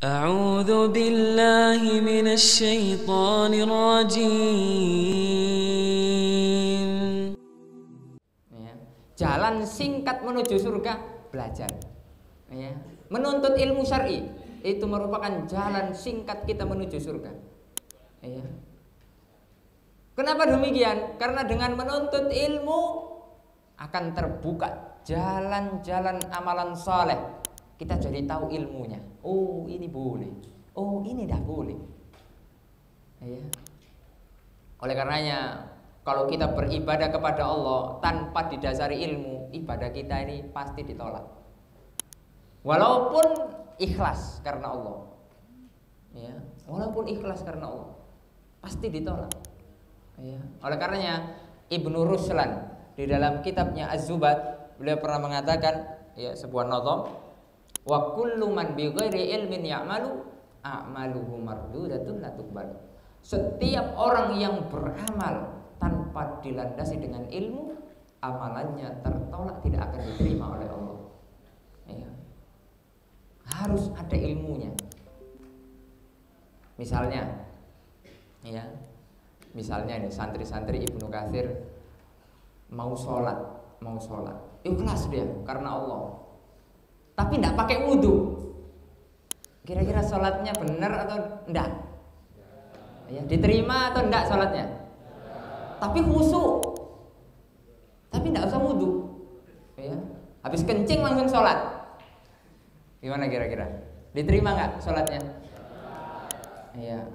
أعوذ بالله من الشيطان الرجيم. Ya. Jalan singkat menuju surga, belajar. Ya. Menuntut ilmu syar'i itu merupakan jalan singkat kita menuju surga. Ya. Kenapa demikian? Karena dengan menuntut ilmu akan terbuka jalan-jalan amalan saleh. Kita jadi tahu ilmunya. Oh, ini boleh. Oh, ini tidak boleh. Ya. Oleh karenanya, kalau kita beribadah kepada Allah tanpa didasari ilmu, ibadah kita ini pasti ditolak. Walaupun ikhlas karena Allah. Ya, walaupun ikhlas karena Allah, pasti ditolak. Ya. Oleh karenanya, Ibnu Ruslan di dalam kitabnya Az-Zubad, beliau pernah mengatakan, ya, sebuah nazam, wa kullu man bi ghairi ilmin ya'malu a'maluhu mardudatun la tuqbal. Setiap orang yang beramal tanpa dilandasi dengan ilmu, amalannya tertolak, tidak akan diterima oleh Allah. Ya. Harus ada ilmunya. Misalnya, ya, misalnya nih santri-santri Ibnu Katsir mau sholat, ikhlas dia karena Allah. Tapi tidak pakai wudhu. Kira-kira sholatnya benar atau enggak? Ya, diterima atau enggak sholatnya? Tapi khusyuk. Tapi enggak usah wudhu. Ya, habis kencing langsung sholat. Gimana kira-kira? Diterima enggak sholatnya? Ya.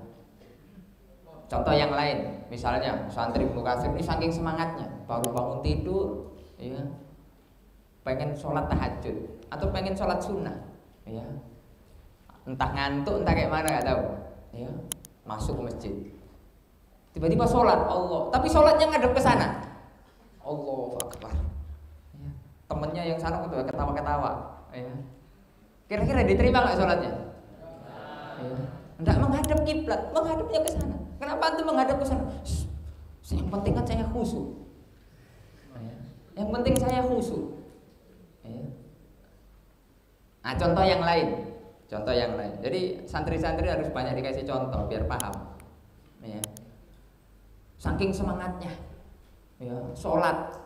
Contoh yang lain, misalnya santri Ibnu Katsir ini saking semangatnya, baru bangun tidur, ya, pengen sholat tahajud atau pengen sholat sunnah, ya, entah ngantuk entah kayak mana nggak tahu, ya, masuk ke masjid, tiba-tiba sholat Allah, tapi sholatnya ngadep ke sana, Allahu Akbar, ya. Temennya yang sana udah ketawa-ketawa, ya. Kira-kira diterima nggak sholatnya? Ya. Nggak menghadap kiblat, menghadapnya ke sana. Kenapa antum menghadap ke sana? Yang penting kan saya khusyuk. Ya. Yang penting saya khusyuk. Ya. Nah, contoh yang lain. Jadi santri-santri harus banyak dikasih contoh biar paham. Ya. Saking semangatnya, ya, sholat,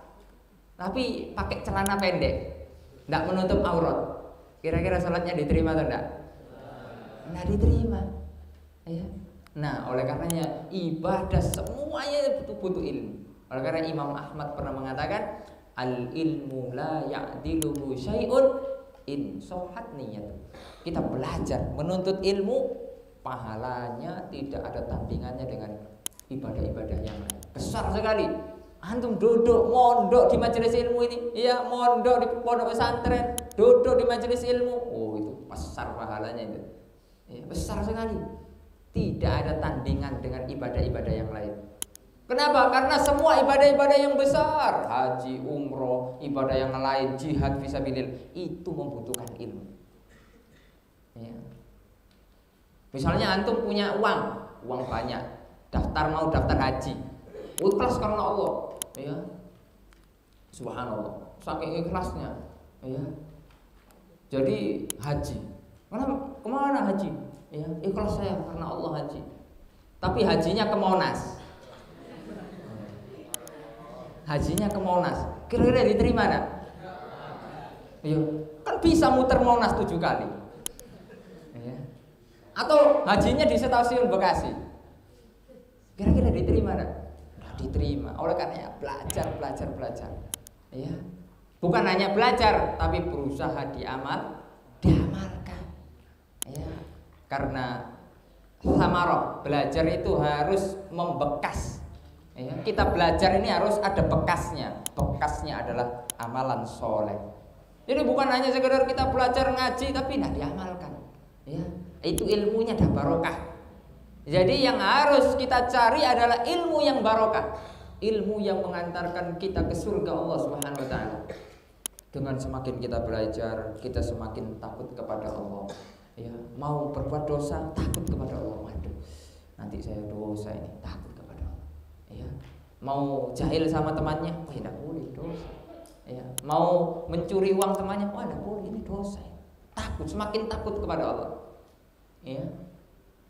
tapi pakai celana pendek, tidak menutup aurat. Kira-kira sholatnya diterima atau tidak? Tidak diterima. Ya. Nah, oleh karenanya ibadah semuanya butuh ilmu. Oleh karena Imam Ahmad pernah mengatakan, al ilmu la ya'diluhu syai'un in sohat niyat. Kita belajar menuntut ilmu, pahalanya tidak ada tandingannya dengan ibadah-ibadah yang lain. Besar sekali. Antum duduk mondok di majelis ilmu ini, ya, mondok di pondok pesantren, duduk di majelis ilmu, oh itu besar pahalanya itu, ya, besar sekali. Tidak ada tandingan dengan ibadah-ibadah yang lain. Kenapa? Karena semua ibadah-ibadah yang besar, haji, umroh, ibadah yang lain, jihad fisabilillah, itu membutuhkan ilmu. Ya. Misalnya antum punya uang banyak, mau daftar haji, ikhlas karena Allah, ya. Subhanallah, saking ikhlasnya, ya. Jadi haji, kemana haji? Ya, ikhlas saya karena Allah haji. Tapi hajinya ke Monas. Hajinya ke Monas. Kira-kira diterima enggak? Iya, kan bisa muter Monas 7 kali. Ya. Atau hajinya di stasiun Bekasi. Kira-kira diterima enggak? Enggak diterima. Oleh karena belajar. Ya. Bukan hanya belajar, tapi berusaha diamalkan. Ya. Karena samarah, belajar itu harus membekas. Ya, kita belajar ini harus ada bekasnya. Bekasnya adalah amalan soleh. Jadi bukan hanya sekedar kita belajar ngaji tapi tidak diamalkan. Ya, itu ilmunya dah barokah. Jadi yang harus kita cari adalah ilmu yang barokah, ilmu yang mengantarkan kita ke surga Allah Subhanahu Wa Taala. Dengan semakin kita belajar, kita semakin takut kepada Allah. Ya, mau berbuat dosa takut kepada Allah. Waduh, nanti saya dosa ini, takut kepada Allah. Ya, mau jahil sama temannya, wah tidak boleh, dosa. Ya, mau mencuri uang temannya, wah tidak boleh, ini dosa. Takut, semakin takut kepada Allah. ya.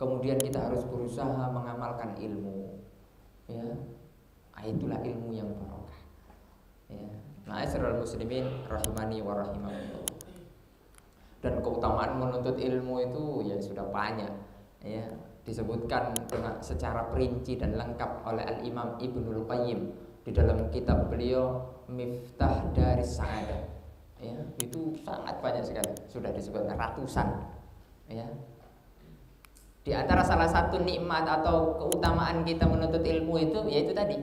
Kemudian kita harus berusaha mengamalkan ilmu, ya. Itulah ilmu yang barokah, ya. Ma'asyiral muslimin rahimani wa rahimakumullah. Dan keutamaan menuntut ilmu itu ya sudah banyak, ya, disebutkan dengan secara perinci dan lengkap oleh Al-Imam Ibnul Qayyim di dalam kitab beliau Miftah Daris Sa'adah, ya. Itu sangat banyak sekali, sudah disebutkan ratusan, ya. Di antara salah satu nikmat atau keutamaan kita menuntut ilmu itu yaitu tadi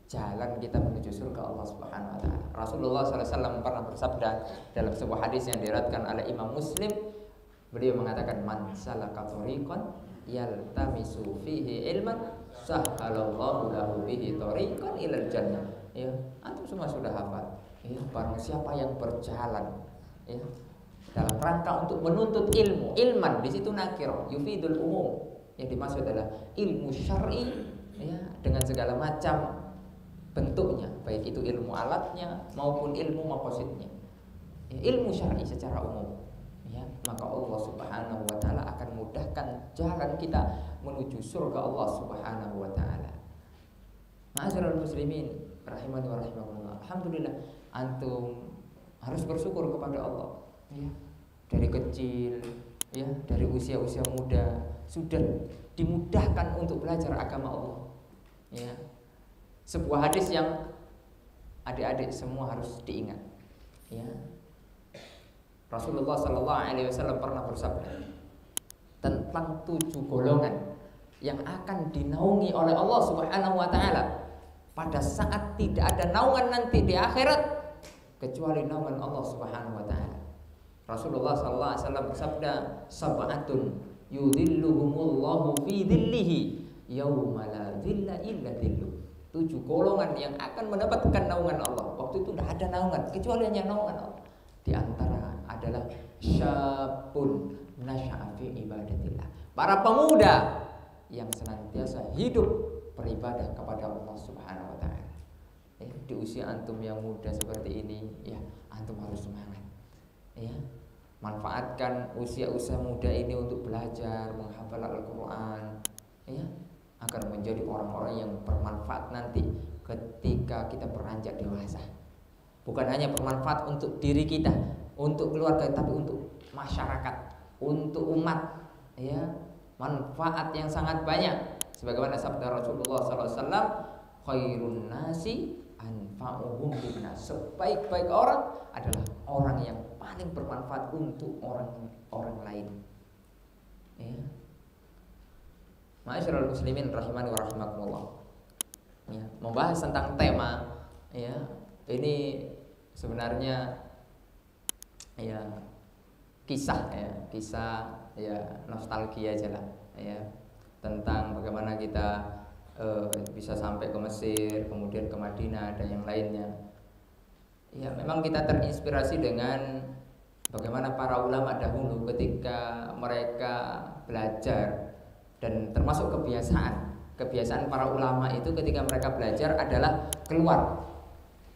jalan kita menuju surga Allah Subhanahu wa taala. Rasulullah SAW pernah bersabda dalam sebuah hadis yang diriwayatkan oleh Imam Muslim, beliau mengatakan man salaka thariqan yaltamisu fihi ilman sahhalallahu lahu bihi thariqan ilal jannah. Ya, antum semua sudah hafal. Ya, barang siapa yang berjalan, ya, dalam rangka untuk menuntut ilmu, ilman di situ nakir, yufidul umum. Yang dimaksud adalah ilmu syar'i, ya, dengan segala macam bentuknya, baik itu ilmu alatnya maupun ilmu maqasidnya, ya, ilmu syar'i secara umum, ya, maka Allah Subhanahu wa taala akan mudahkan jalan kita menuju surga Allah Subhanahu wa taala. Ma'asyiral muslimin rahimani wa rahimakumullah. Alhamdulillah antum harus bersyukur kepada Allah, ya. Dari kecil, ya, dari usia-usia muda sudah dimudahkan untuk belajar agama Allah, ya. Sebuah hadis yang adik-adik semua harus diingat, ya. Rasulullah SAW pernah bersabda tentang 7 golongan yang akan dinaungi oleh Allah Subhanahu wa taala pada saat tidak ada naungan nanti di akhirat kecuali naungan Allah Subhanahu wa taala. Rasulullah SAW bersabda, sab'atun yudhilluhumullahu fi dhillihi yauma la dhilla illa dhilluh. 7 golongan yang akan mendapatkan naungan Allah. Waktu itu tidak ada naungan kecuali hanya naungan Allah. Di antara adalah syabun nasya'a fi ibadatillah. Para pemuda yang senantiasa hidup beribadah kepada Allah Subhanahu wa taala. Di usia antum yang muda seperti ini, ya, antum harus semangat. Ya. Manfaatkan usia-usia muda ini untuk belajar, menghafal Al-Qur'an, ya, agar menjadi orang-orang yang bermanfaat nanti ketika kita beranjak dewasa. Bukan hanya bermanfaat untuk diri kita, untuk keluarga, tapi untuk masyarakat, untuk umat, ya, manfaat yang sangat banyak. Sebagaimana sabda Rasulullah SAW, khairun nasi anfa'uhum linnas. Sebaik-baik orang adalah orang yang paling bermanfaat untuk orang lain, ya. Ma'asyiral muslimin rahimani wa rahimakumullah, ya, membahas tentang tema, ya, ini sebenarnya, ya, kisah ya nostalgia aja lah, ya, tentang bagaimana kita bisa sampai ke Mesir, kemudian ke Madinah dan yang lainnya. Ya, memang kita terinspirasi dengan bagaimana para ulama dahulu ketika mereka belajar. Dan termasuk kebiasaan para ulama itu ketika mereka belajar adalah keluar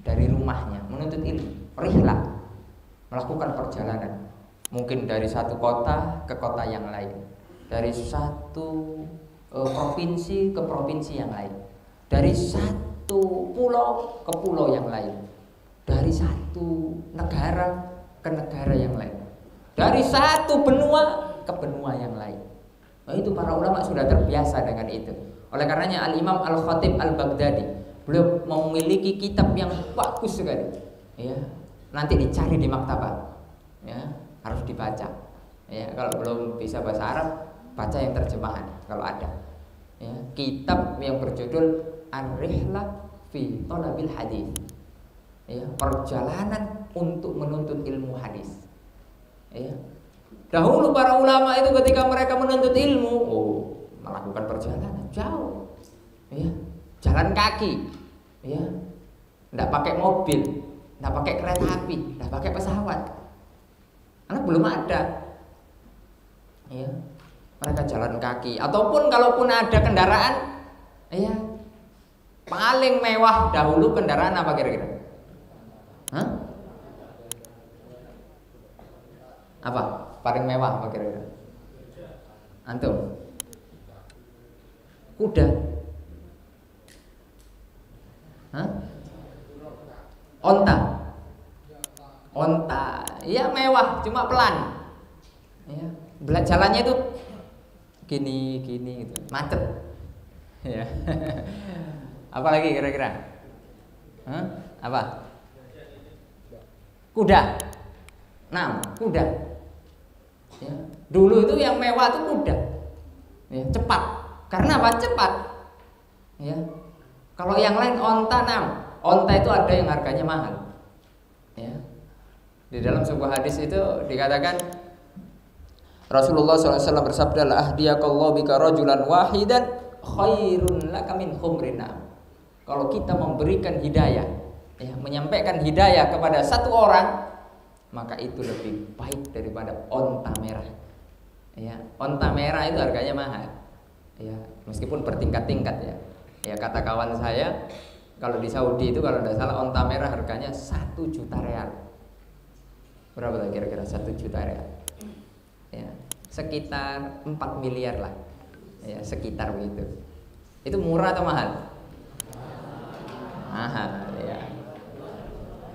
dari rumahnya menuntut ilmu, rihlah, melakukan perjalanan, mungkin dari satu kota ke kota yang lain, dari satu provinsi ke provinsi yang lain, dari satu pulau ke pulau yang lain, dari satu negara ke negara yang lain, dari satu benua ke benua yang lain. Nah, itu para ulama sudah terbiasa dengan itu. Oleh karenanya Al-Imam Al-Khatib Al-Baghdadi, beliau memiliki kitab yang bagus sekali, ya. Nanti dicari di maktabah, ya, harus dibaca, ya. Kalau belum bisa bahasa Arab, baca yang terjemahan kalau ada, ya. Kitab yang berjudul Ar-Rihlah fi Thalabil Hadis, ya, perjalanan untuk menuntut ilmu hadis, ya. Dahulu para ulama itu ketika mereka menuntut ilmu, melakukan perjalanan jauh, ya, jalan kaki, ya, tidak pakai mobil, tidak pakai kereta api, tidak pakai pesawat, karena belum ada, ya. Mereka jalan kaki, ataupun kalaupun ada kendaraan, ya, paling mewah dahulu kendaraan apa kira-kira? Hah? Apa? Paling mewah apa kira-kira? Antum? Kuda? Hah? Onta? Onta, ya mewah, cuma pelan. Ya, jalannya itu gini gitu, macet. Ya. Apalagi kira-kira? Hah? Apa? Kuda. Nah, kuda. Ya. Dulu itu yang mewah itu kuda. Ya, cepat. Karena apa? Cepat. Ya. Kalau yang lain onta, onta itu ada yang harganya mahal. Ya. Di dalam sebuah hadis itu dikatakan Rasulullah SAW bersabda, la ahdiyakallahu bika rajulan wahidan khairun laka min humrin na'am. Kalau kita memberikan hidayah, ya, menyampaikan hidayah kepada satu orang, maka itu lebih baik daripada onta merah. Ya, onta merah itu harganya mahal. Ya, meskipun bertingkat-tingkat ya. Ya, kata kawan saya, kalau di Saudi itu kalau tidak salah onta merah harganya 1 juta real. Berapa kira-kira 1 juta real? Ya, sekitar 4 miliar lah. Ya, sekitar begitu. Itu murah atau mahal? Mahal, ya.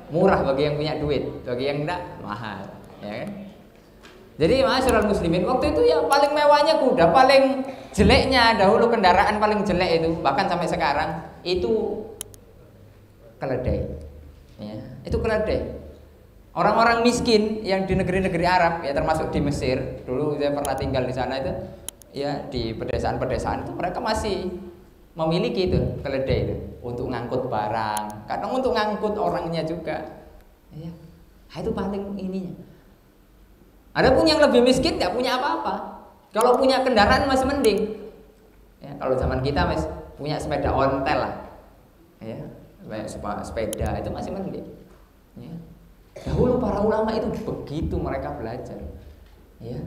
Murah bagi yang punya duit, bagi yang enggak mahal, ya kan? Jadi masyarakat muslimin waktu itu ya paling mewahnya kuda, paling jeleknya dahulu kendaraan paling jelek itu bahkan sampai sekarang itu keledai. Ya, itu keledai. Orang-orang miskin yang di negeri-negeri Arab ya termasuk di Mesir, dulu saya pernah tinggal di sana itu, ya di pedesaan-pedesaan itu mereka masih memiliki itu keledai itu untuk ngangkut barang, kadang untuk ngangkut orangnya juga. Ya, itu paling ininya. Adapun yang lebih miskin tidak punya apa-apa. Kalau punya kendaraan masih mending. Ya, kalau zaman kita mas punya sepeda ontel lah, ya, sepeda itu masih mending. Ya. Dahulu para ulama itu begitu mereka belajar. Ya.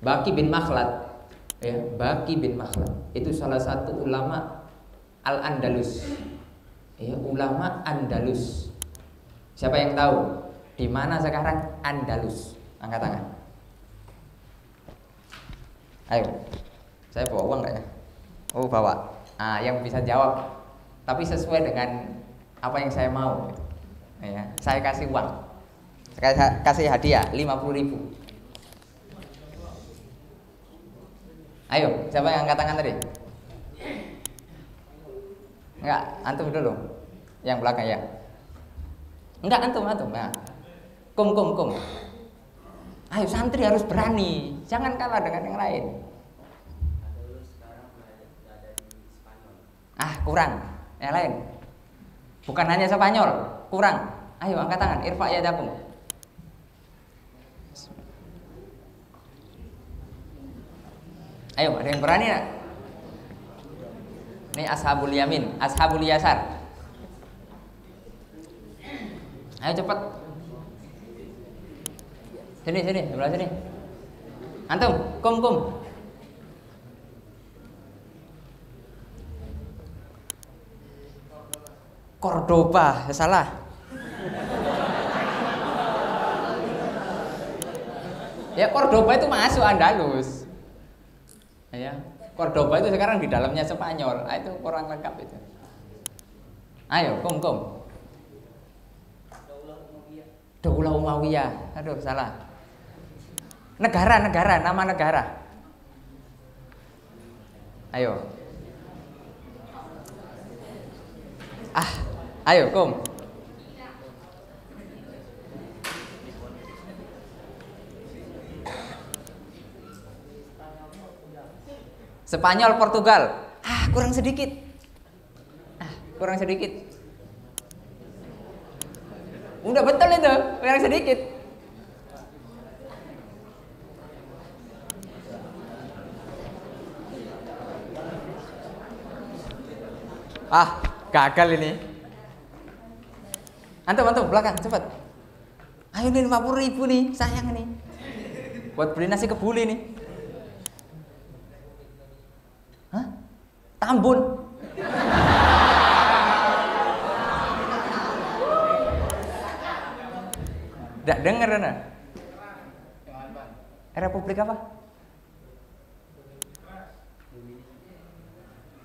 Baqi bin Makhlad, ya, Baqi bin Makhlad itu salah satu ulama Al-Andalus. Ya, ulama Andalus. Siapa yang tahu di mana sekarang Andalus? Angkat tangan. Ayo, saya bawa uang nggak ya? Oh bawa. Yang bisa jawab, tapi sesuai dengan apa yang saya mau. Ya, saya kasih uang. Saya kasih hadiah 50.000. Ayo, siapa yang angkat tangan tadi? Enggak, antum dulu. Yang belakang ya. Enggak, antum. Nah. Kum. Ayo santri harus berani, jangan kalah dengan yang lain. Kurang, yang lain. Bukan hanya Spanyol, kurang. Ayo angkat tangan, irfa ya jakum. Ayo, ada yang berani nggak? Ini ashabul yamin, ashabul yasar. Ayo cepat. Sini, sebelah sini. Antum, kum. Cordoba, salah. Ya Cordoba itu masuk Andalus. Ya, Cordoba itu sekarang di dalamnya Spanyol. Itu kurang lengkap itu. Ayo, kum. Daulah Umayyah. Aduh, salah. Negara, nama negara. Ayo. Ayo, kum. Spanyol, Portugal. Kurang sedikit. Udah betul itu, kurang sedikit. Gagal ini. Antum belakang cepat. Ayo nih 50.000 nih, sayang nih. Buat beli nasi kebuli nih. Tambun. Nggak denger nah. Republik apa?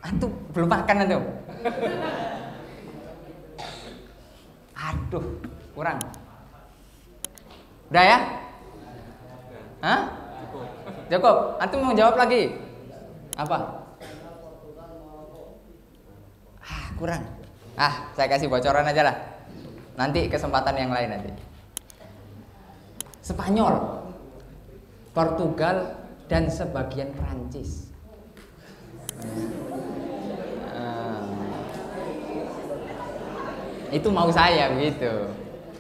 Antum belum makan antum. Aduh, kurang. Udah ya? Hah? Cukup. Antum mau jawab lagi? Apa? Kurang. Saya kasih bocoran aja lah. Nanti kesempatan yang lain nanti. Spanyol, Portugal, dan sebagian Prancis. Itu mau saya begitu.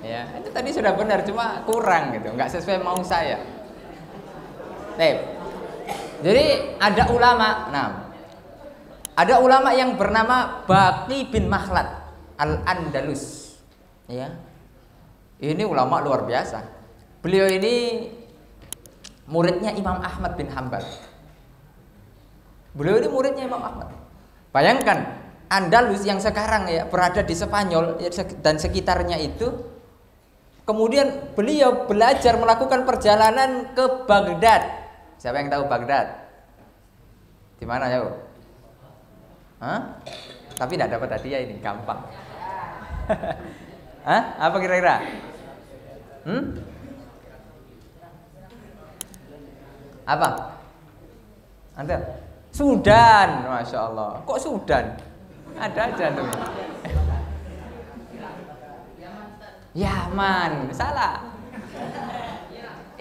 Ya, itu tadi sudah benar, cuma kurang gitu, nggak sesuai mau saya. Jadi ada ulama, ada ulama yang bernama Baqi bin Makhlad Al-Andalus. Ya, ini ulama luar biasa. Beliau ini muridnya Imam Ahmad bin Hambal. Beliau ini muridnya Imam Ahmad. Bayangkan Andalus yang sekarang ya berada di Spanyol dan sekitarnya itu. Kemudian beliau belajar melakukan perjalanan ke Baghdad. Siapa yang tahu Baghdad? Di mana ya? Tapi tidak dapat hadiah ini, gampang. Apa kira-kira? Apa? Anda? Sudan, Masya Allah. Kok Sudan? Ada aja tuh. Yaman, salah.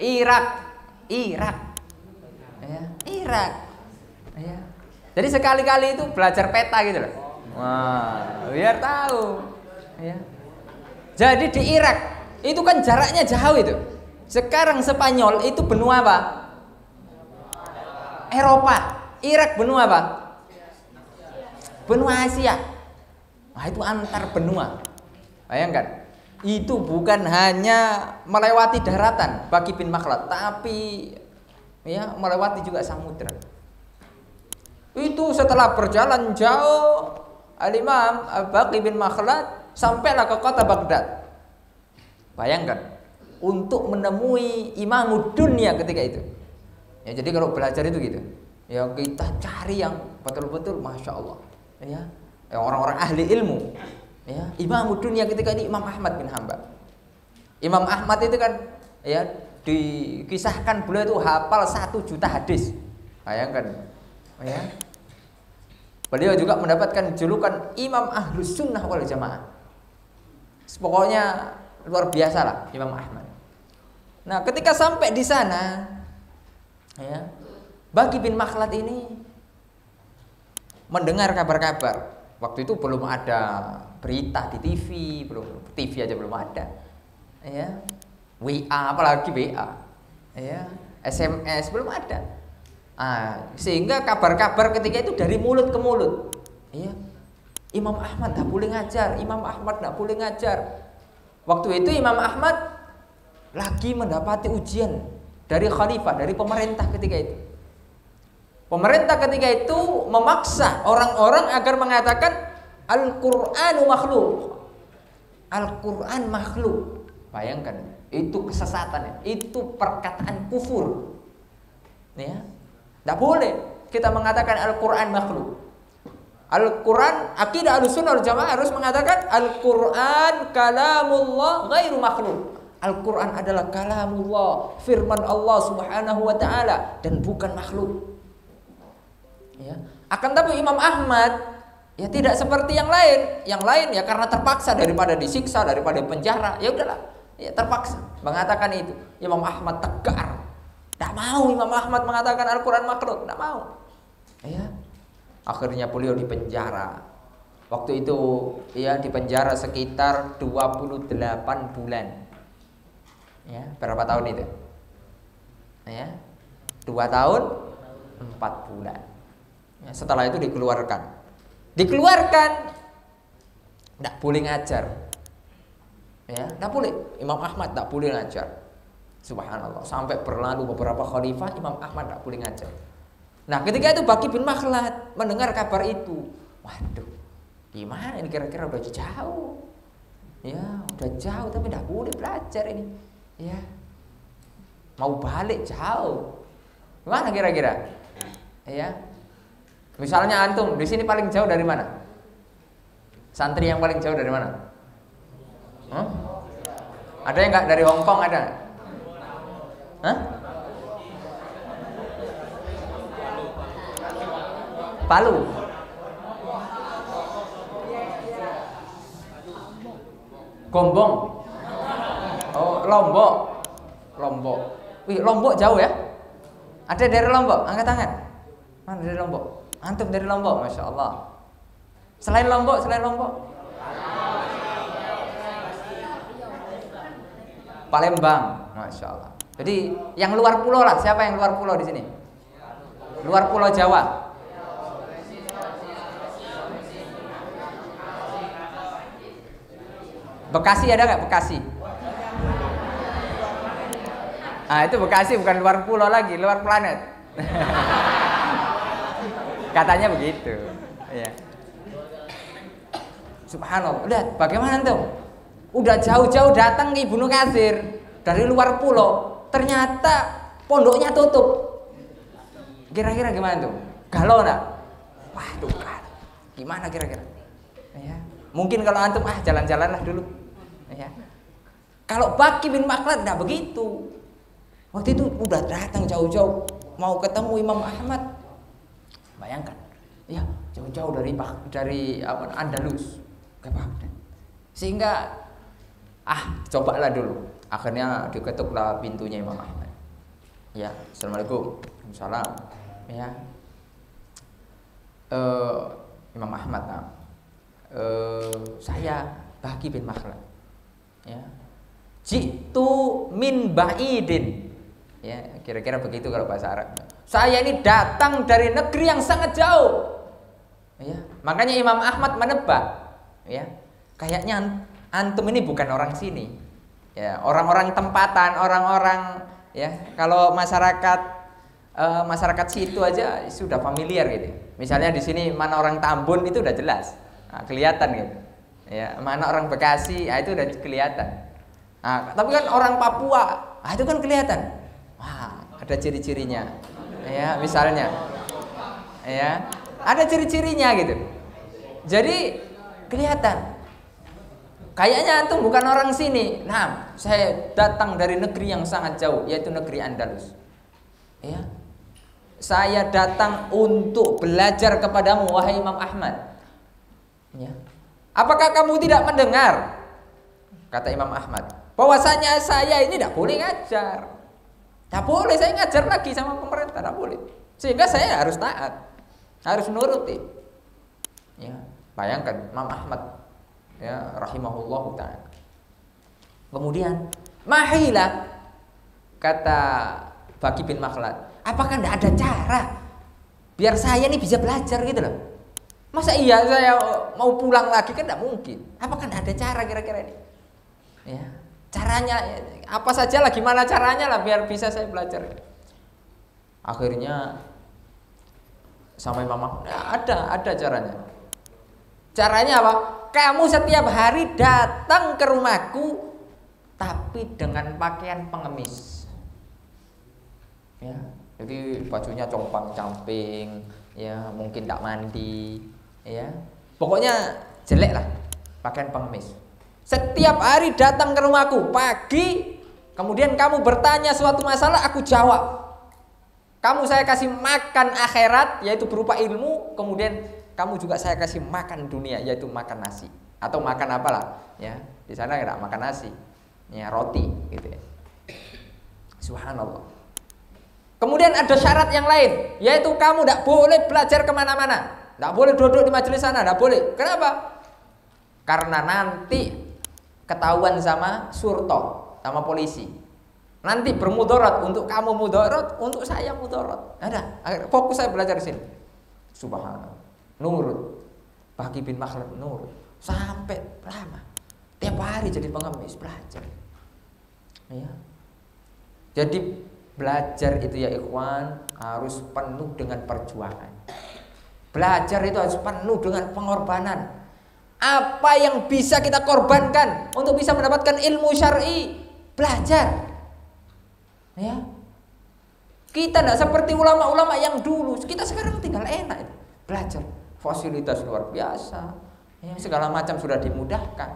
Irak. Ya, Irak. Ya. Jadi sekali-kali itu belajar peta gitu loh. Wah, biar tahu. Ya. Jadi di Irak itu kan jaraknya jauh itu. Sekarang Spanyol itu benua apa? Eropa. Irak benua apa? Benua Asia. Nah, itu antar benua. Bayangkan. Itu bukan hanya melewati daratan Baqi bin Makhlad, tapi ya melewati juga samudra. Itu setelah berjalan jauh, Al-Imam Baqi bin Makhlad sampailah ke kota Baghdad. Bayangkan, untuk menemui Imamud Dunya ketika itu. Ya, jadi kalau belajar itu gitu. Ya kita cari yang betul-betul Masya Allah. Ya, orang-orang ahli ilmu. Ya, Imamud Dunya ketika ini Imam Ahmad bin Hambal. Imam Ahmad itu kan ya dikisahkan beliau itu hafal 1 juta hadis. Bayangkan. Ya. Beliau juga mendapatkan julukan Imam Ahlus Sunnah wal Jamaah. Pokoknya luar biasa lah Imam Ahmad. Nah, ketika sampai di sana, ya, Baqi bin Makhlad ini mendengar kabar-kabar. Waktu itu belum ada berita di TV, TV aja belum ada. Ya. WA, apalagi WA. Ya, SMS belum ada. Sehingga kabar-kabar ketika itu dari mulut ke mulut. Ya. Imam Ahmad tak boleh ngajar, Imam Ahmad tak boleh ngajar. Waktu itu Imam Ahmad lagi mendapati ujian dari khalifah, dari pemerintah ketika itu. Pemerintah ketika itu memaksa orang-orang agar mengatakan Al-Qur'anu makhluk. Al-Qur'an makhluk. Bayangkan, itu kesesatan, itu perkataan kufur. Ya. Tidak boleh kita mengatakan Al-Qur'an makhluk. Al-Qur'an, akidah Ahlussunnah wal Jamaah harus mengatakan Al-Qur'an kalamullah ghairu makhluk. Al-Qur'an adalah kalamullah, firman Allah Subhanahu wa taala dan bukan makhluk. Ya. Akan tapi Imam Ahmad ya tidak seperti yang lain. Yang lain ya karena terpaksa, daripada disiksa, daripada penjara, ya udahlah, ya terpaksa mengatakan itu. Imam Ahmad tegar. Tidak mau Imam Ahmad mengatakan Al-Qur'an makhluk, tidak mau. Ya. Akhirnya beliau dipenjara. Waktu itu ya dipenjara sekitar 28 bulan. Ya, berapa tahun itu? Ya. 2 tahun 4 bulan. Ya, setelah itu dikeluarkan. Tidak boleh ngajar. Ya, tidak boleh. Imam Ahmad tidak boleh ngajar. Subhanallah. Sampai berlalu beberapa khalifah, Imam Ahmad tidak boleh ngajar. Nah, ketika itu Baqi bin Makhlad mendengar kabar itu. Waduh, gimana ini, kira-kira udah jauh. Ya, udah jauh tapi tidak boleh belajar ini. Ya, mau balik jauh. Gimana kira-kira? Ya. Misalnya antum di sini paling jauh dari mana? Santri yang paling jauh dari mana? Ada yang nggak dari Hong Kong ada? Hah? Palu. Gombong. Oh, Lombok. Lombok. Wih, Lombok jauh ya? Ada dari Lombok? Angkat tangan. Mana dari Lombok? Antum dari Lombok, Masya Allah. Selain Lombok, Palembang, Masya Allah. Jadi yang luar pulau lah, siapa yang luar pulau di sini? Luar pulau Jawa. Bekasi ada nggak? Bekasi? Itu Bekasi bukan luar pulau lagi, luar planet. Katanya begitu. Ya. Subhanallah. Lihat bagaimana tuh? Udah jauh-jauh datang ke Ibnu Katsir dari luar pulau, ternyata pondoknya tutup. Kira-kira gimana tuh? Galau nggak? Wah, tuh kan. Gimana kira-kira? Ya. Mungkin kalau antum jalan-jalanlah dulu. Ya. Kalau Baqi bin Makhlad nggak begitu. Waktu itu udah datang jauh-jauh mau ketemu Imam Ahmad. Bayangkan, ya jauh-jauh dari Andalus ke Baghdad. Sehingga cobalah dulu. Akhirnya diketuklah pintunya Imam Ahmad. Ya, assalamualaikum, salam. Ya, Imam Ahmad, saya Baqi bin Makhlad. Ya, jitu min ba'idin. Ya, kira-kira begitu kalau bahasa Arab. Saya ini datang dari negeri yang sangat jauh. Ya, makanya Imam Ahmad menebak, ya, kayaknya antum ini bukan orang sini. Ya, orang-orang tempatan, orang-orang, ya, kalau masyarakat situ aja sudah familiar gitu. Misalnya di sini mana orang Tambun itu udah jelas, kelihatan gitu. Ya, mana orang Bekasi, itu udah kelihatan. Tapi kan orang Papua, itu kan kelihatan. Ada ciri-cirinya. Ya, misalnya. Ya, ada ciri-cirinya gitu. Jadi kelihatan. Kayaknya antum bukan orang sini. Nah, saya datang dari negeri yang sangat jauh, yaitu negeri Andalus. Ya. Saya datang untuk belajar kepadamu, wahai Imam Ahmad. Ya. Apakah kamu tidak mendengar? Kata Imam Ahmad, bahwasanya saya ini tidak boleh ngajar. Tidak boleh saya ngajar lagi sama pemerintah, tidak boleh. Sehingga saya harus taat, harus nuruti. Ya, bayangkan Imam Ahmad, ya, rahimahullahu ta'ala. Kemudian mahilah, kata Baqi bin Makhlad, apakah tidak ada cara biar saya ini bisa belajar gitu loh? Masa iya saya mau pulang lagi, kan tidak mungkin. Apakah tidak ada cara kira-kira ini? Ya, caranya apa saja lah, gimana caranya lah biar bisa saya belajar. Akhirnya sama Imam Ahmad, ada caranya. Caranya apa? Kamu setiap hari datang ke rumahku, tapi dengan pakaian pengemis. Ya, jadi bajunya compang-camping, ya, mungkin tak mandi, ya. Pokoknya jelek lah, pakaian pengemis. Setiap hari datang ke rumahku pagi, kemudian kamu bertanya suatu masalah, aku jawab. Kamu saya kasih makan akhirat, yaitu berupa ilmu, kemudian kamu juga saya kasih makan dunia, yaitu makan nasi atau makan apalah, ya. Di sana enggak makan nasi, ya, roti gitu ya. Subhanallah. Kemudian ada syarat yang lain, yaitu kamu tidak boleh belajar kemana-mana, tidak boleh duduk di majelis sana, tidak boleh. Kenapa? Karena nanti ketahuan sama surto, sama polisi. Nanti bermudarat, untuk kamu mudarat, untuk saya mudarat. Ada, fokus saya belajar di sini. Subhanallah. Nurut. Baqi bin Makhlad nurut. Sampai lama. Tiap hari jadi pengemis belajar. Ya. Jadi belajar itu ya ikhwan harus penuh dengan perjuangan. Belajar itu harus penuh dengan pengorbanan. Apa yang bisa kita korbankan untuk bisa mendapatkan ilmu syar'i? Belajar. Ya. Kita tidak seperti ulama-ulama yang dulu. Kita sekarang tinggal enak. belajar. Fasilitas luar biasa, ya, segala macam sudah dimudahkan.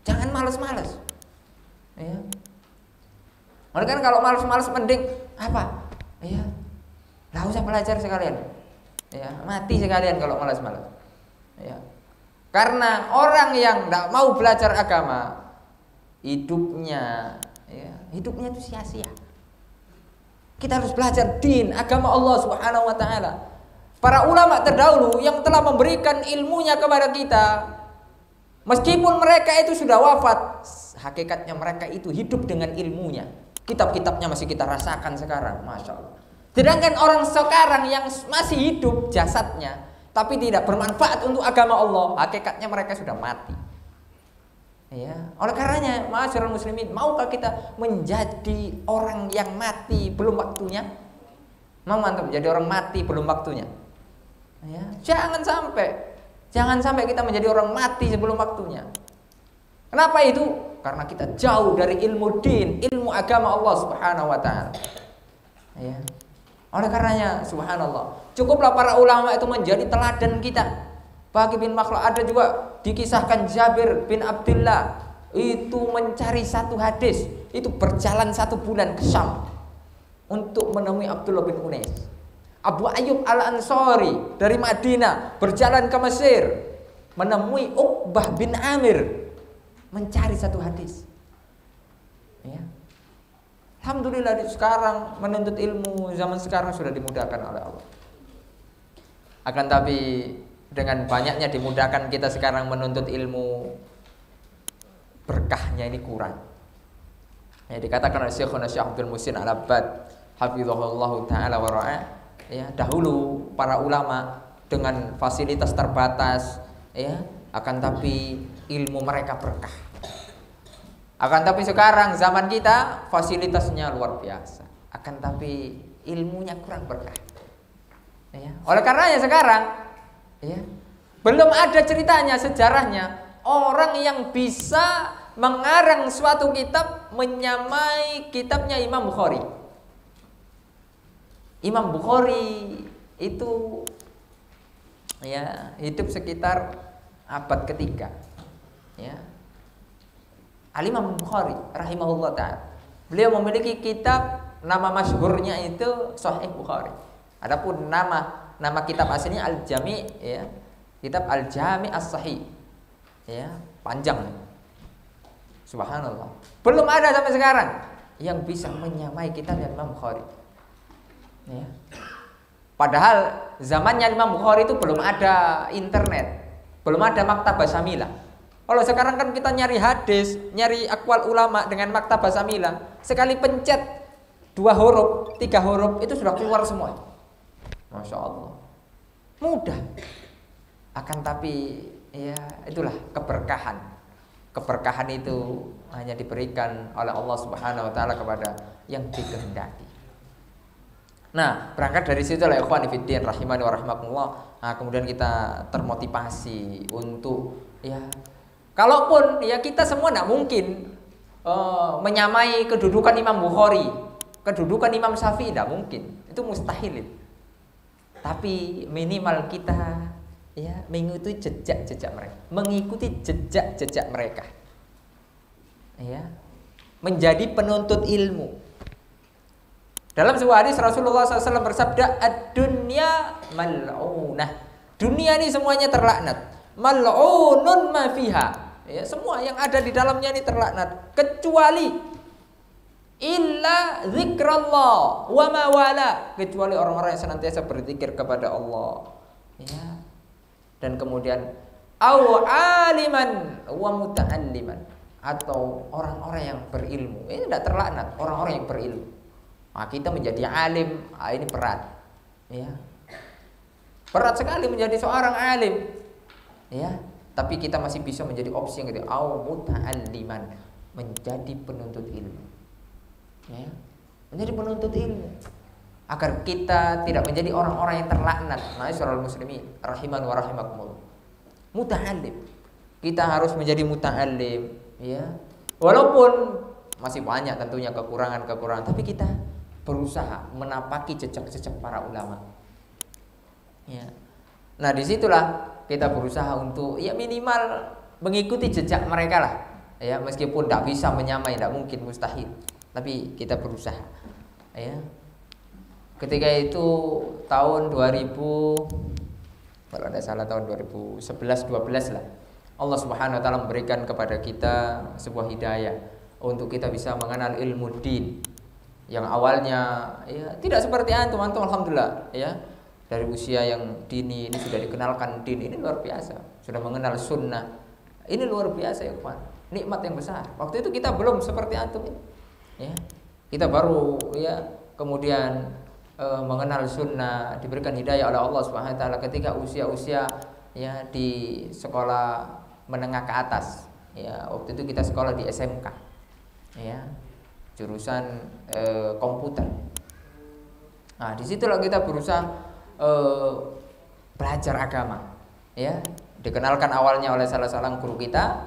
Jangan malas-malas, ya. Oleh kan kalau malas-malas mending apa? Ya, nggak usah belajar sekalian, ya, mati sekalian kalau malas-malas, ya. Karena orang yang tidak mau belajar agama, hidupnya, ya, hidupnya itu sia-sia. Kita harus belajar din, agama Allah Subhanahu wa taala. Para ulama terdahulu yang telah memberikan ilmunya kepada kita, meskipun mereka itu sudah wafat, hakikatnya mereka itu hidup dengan ilmunya. Kitab-kitabnya masih kita rasakan sekarang, Masya Allah. Sedangkan orang sekarang yang masih hidup jasadnya, tapi tidak bermanfaat untuk agama Allah, hakikatnya mereka sudah mati. Ya, oleh karenanya, ma'asyiral muslimin, maukah kita menjadi orang yang mati belum waktunya? Mau mantap menjadi orang mati belum waktunya? Ya, jangan sampai kita menjadi orang mati sebelum waktunya. Kenapa itu? Karena kita jauh dari ilmu din, ilmu agama Allah Subhanahu wa taala. Ya. Oleh karenanya, subhanallah, cukuplah para ulama itu menjadi teladan kita. Bagi bin Makhluk ada juga dikisahkan Jabir bin Abdullah itu mencari satu hadis, itu berjalan 1 bulan ke Syam untuk menemui Abdullah bin Unais. Abu Ayyub Al-Ansari dari Madinah berjalan ke Mesir menemui Uqbah bin Amir mencari satu hadis. Ya. Alhamdulillah sekarang menuntut ilmu zaman sekarang sudah dimudahkan oleh Allah. Akan tapi dengan banyaknya dimudahkan kita sekarang menuntut ilmu, berkahnya ini kurang. Ya, dikatakan oleh Syekhuna Syekh Abdul Muhsin Al-Abbad hafizahullahu taala wa ra'ah, ya, dahulu para ulama dengan fasilitas terbatas, ya, akan tapi ilmu mereka berkah. Akan tapi sekarang zaman kita fasilitasnya luar biasa, akan tapi ilmunya kurang berkah. Ya, oleh karenanya sekarang, ya, belum ada ceritanya, sejarahnya orang yang bisa mengarang suatu kitab menyamai kitabnya Imam Bukhari. Imam Bukhari itu, ya, hidup sekitar abad ketiga. Ya. Al-Imam Bukhari rahimahullah ta'ala, beliau memiliki kitab, nama masyhurnya itu Sahih Bukhari. Adapun nama kitab aslinya Al-Jami', ya, kitab Al-Jami' As-Sahih, ya, panjang. Subhanallah, belum ada sampai sekarang yang bisa menyamai kitab Imam Bukhari. Ya. Padahal zamannya Imam Bukhari itu belum ada internet, belum ada maktabah syamilah. Kalau sekarang kan kita nyari hadis, nyari akwal ulama dengan maktabah syamilah, sekali pencet 2 huruf, 3 huruf itu sudah keluar semua. Masya Allah, mudah. Akan tapi, ya, itulah keberkahan. Keberkahan itu hanya diberikan oleh Allah Subhanahu wa taala kepada yang dikehendaki. Nah, berangkat dari situ lah ikhwan fillah rahimani wa rahimakumullah. Nah, kemudian kita termotivasi untuk, ya, kalaupun ya kita semua tidak mungkin menyamai kedudukan Imam Bukhari, kedudukan Imam Syafi'i, tidak mungkin, itu mustahil. Tapi minimal kita, ya, mengikuti jejak-jejak mereka, mengikuti jejak-jejak mereka, ya, menjadi penuntut ilmu. Dalam sebuah hadis Rasulullah SAW bersabda, ad-dunya mal'unah, dunia ini semuanya terlaknat, mal'unun ma fiha, ya, semua yang ada di dalamnya ini terlaknat, kecuali illa zikrullah wa ma wala, kecuali orang-orang yang senantiasa berzikir kepada Allah, ya. Dan kemudian au aliman wa muta'alliman, atau orang-orang yang berilmu. Ini tidak terlaknat, orang-orang yang berilmu. Nah, kita menjadi alim, ini berat, ya. Berat sekali menjadi seorang alim, ya. Tapi kita masih bisa menjadi opsi yang kedua, au muta'alliman, menjadi penuntut ilmu, ya. Menjadi penuntut ilmu agar kita tidak menjadi orang-orang yang terlaknat. Ma'asyiral muslimin rahiman wa rahimakumullah. Muta'allim, kita harus menjadi muta'allim, ya. Walaupun masih banyak tentunya kekurangan-kekurangan, tapi kita berusaha menapaki jejak-jejak para ulama, ya. Nah, disitulah kita berusaha untuk ya minimal mengikuti jejak mereka lah. Ya, meskipun tidak bisa menyamai, tidak mungkin, mustahil. Tapi kita berusaha. Ya. Ketika itu tahun 2000, kalau tidak salah tahun 2011-12 lah, Allah Subhanahu Wa Taala memberikan kepada kita sebuah hidayah untuk kita bisa mengenal ilmu din yang awalnya ya tidak seperti antum alhamdulillah ya, dari usia yang dini ini sudah dikenalkan din, ini luar biasa, sudah mengenal sunnah, ini luar biasa ya kawan, nikmat yang besar. Waktu itu kita belum seperti antum ini, ya kita baru ya kemudian mengenal sunnah, diberikan hidayah oleh Allah Subhanahu Wa Taala ketika usia-usia ya di sekolah menengah ke atas. Ya, waktu itu kita sekolah di SMK. Ya. Jurusan komputer. Nah, disitulah kita berusaha belajar agama. Ya, dikenalkan awalnya oleh salah seorang guru kita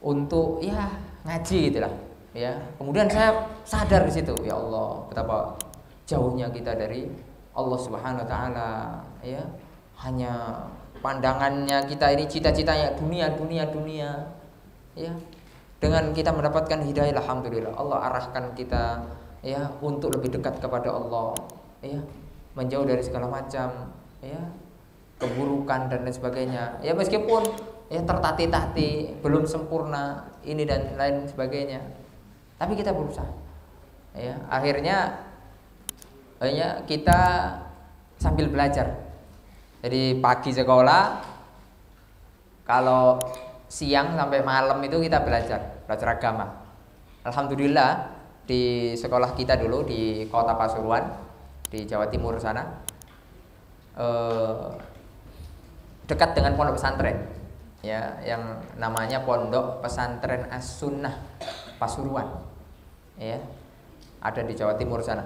untuk ya ngaji gitulah. Ya, kemudian saya sadar di situ, ya Allah, betapa jauhnya kita dari Allah Subhanahu Wa Taala. Ya, hanya pandangannya kita ini cita-citanya dunia. Ya. Dengan kita mendapatkan hidayah alhamdulillah, Allah arahkan kita ya untuk lebih dekat kepada Allah, ya, menjauh dari segala macam ya keburukan dan lain sebagainya. Ya meskipun ya tertatih-tatih, belum sempurna ini dan lain sebagainya. Tapi kita berusaha. Ya, akhirnya kita sambil belajar. Jadi pagi sekolah, kalau siang sampai malam itu kita belajar agama. Alhamdulillah di sekolah kita dulu di Kota Pasuruan di Jawa Timur sana, dekat dengan pondok pesantren, ya, yang namanya Pondok Pesantren As-Sunnah Pasuruan, ya, ada di Jawa Timur sana.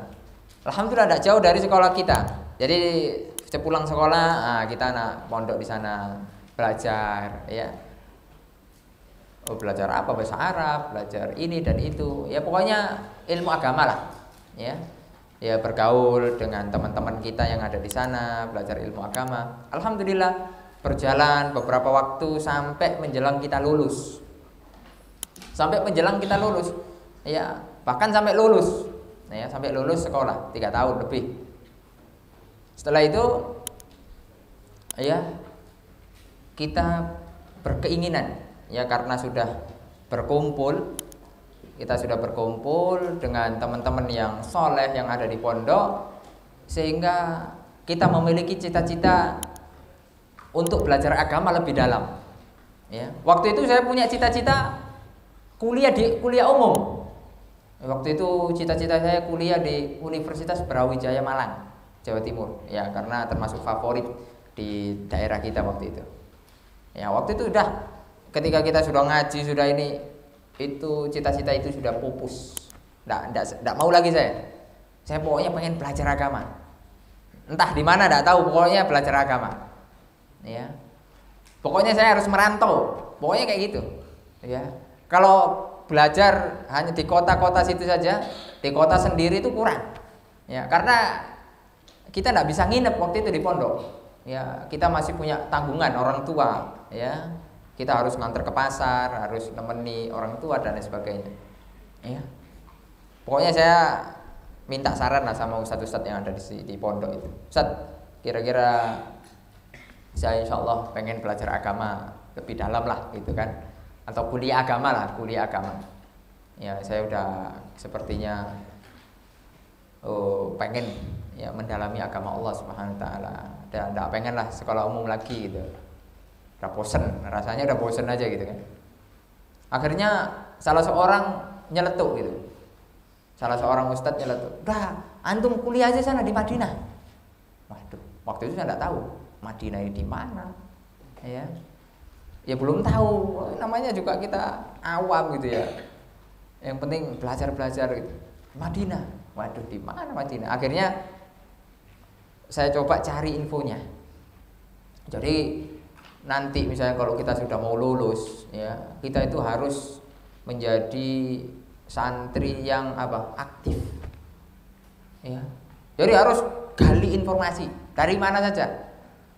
Alhamdulillah tidak jauh dari sekolah kita. Jadi sepulang sekolah, kita pondok di sana belajar, ya. Belajar apa, bahasa Arab, belajar ini dan itu, ya pokoknya ilmu agama lah, ya. Ya bergaul dengan teman-teman kita yang ada di sana, belajar ilmu agama. Alhamdulillah berjalan beberapa waktu sampai menjelang kita lulus. Ya, bahkan sampai lulus. Ya, sampai lulus sekolah 3 tahun lebih. Setelah itu ya kita berkeinginan, ya karena kita sudah berkumpul dengan teman-teman yang soleh yang ada di pondok, sehingga kita memiliki cita-cita untuk belajar agama lebih dalam. Ya, waktu itu saya punya cita-cita kuliah umum. Waktu itu cita-cita saya kuliah di Universitas Brawijaya Malang, Jawa Timur. Ya, karena termasuk favorit di daerah kita waktu itu. Ya, waktu itu udah ketika kita sudah ngaji, sudah ini, itu cita-cita itu sudah pupus. Nggak mau lagi saya. Saya pokoknya pengen belajar agama. Entah di mana nggak tahu, pokoknya belajar agama. Ya. Pokoknya saya harus merantau. Pokoknya kayak gitu. Ya. Kalau belajar hanya di kota-kota situ saja, di kota sendiri itu kurang. Ya, karena kita nggak bisa nginep waktu itu di pondok. Ya, kita masih punya tanggungan orang tua, ya. Kita harus nganter ke pasar, harus nemeni orang tua dan lain sebagainya. Ya. Pokoknya saya minta saran lah sama ustadz-ustadz yang ada di pondok itu. Ustadz, kira-kira saya insya Allah pengen belajar agama lebih dalam lah gitu kan, atau kuliah agama. Ya, saya udah sepertinya pengen ya mendalami agama Allah Subhanahu Wa Taala, dan tidak pengen lah sekolah umum lagi gitu. Udah bosen, rasanya udah bosen aja gitu kan. Akhirnya salah seorang nyeletuk gitu, salah seorang ustadz nyeletuk, udah antum kuliah aja sana di Madinah. Waduh, waktu itu saya nggak tahu Madinah ini di mana, ya belum tahu, namanya juga kita awam gitu ya. Yang penting belajar gitu. Madinah, waduh di mana Madinah? Akhirnya saya coba cari infonya. Jadi nanti misalnya kalau kita sudah mau lulus, ya kita itu harus menjadi santri yang aktif, ya. Jadi harus gali informasi dari mana saja.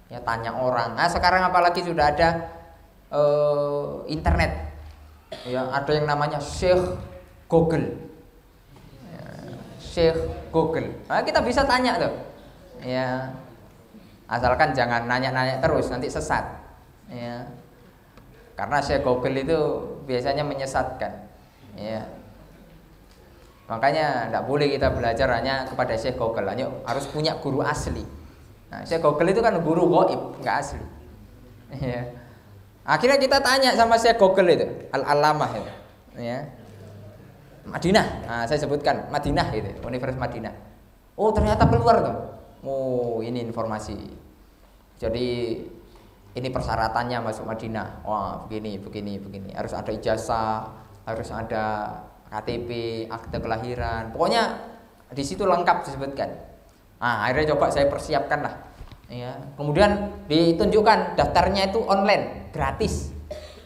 Ya tanya orang. Nah sekarang apalagi sudah ada internet. Ya ada yang namanya Syekh Google. Ya, Syekh Google. Nah, kita bisa tanya tuh. Ya. Asalkan jangan nanya-nanya terus nanti sesat. Ya. Karena Syekh Google itu biasanya menyesatkan. Ya. Makanya tidak boleh kita belajar hanya kepada Syekh Google. Hanya harus punya guru asli. Nah, Syekh Google itu kan guru gaib, nggak asli. Ya. Akhirnya kita tanya sama Syekh Google itu, Al-Alamah itu. Ya. Madinah. Nah, saya sebutkan Madinah itu, Universitas Madinah. Oh, ternyata keluar tuh. Oh, ini informasi. Jadi ini persyaratannya masuk Madinah. Wah, begini. Harus ada ijazah, harus ada KTP, akte kelahiran, pokoknya di situ lengkap disebutkan. Nah, akhirnya coba saya persiapkan lah. Ya, kemudian ditunjukkan daftarnya itu online, gratis.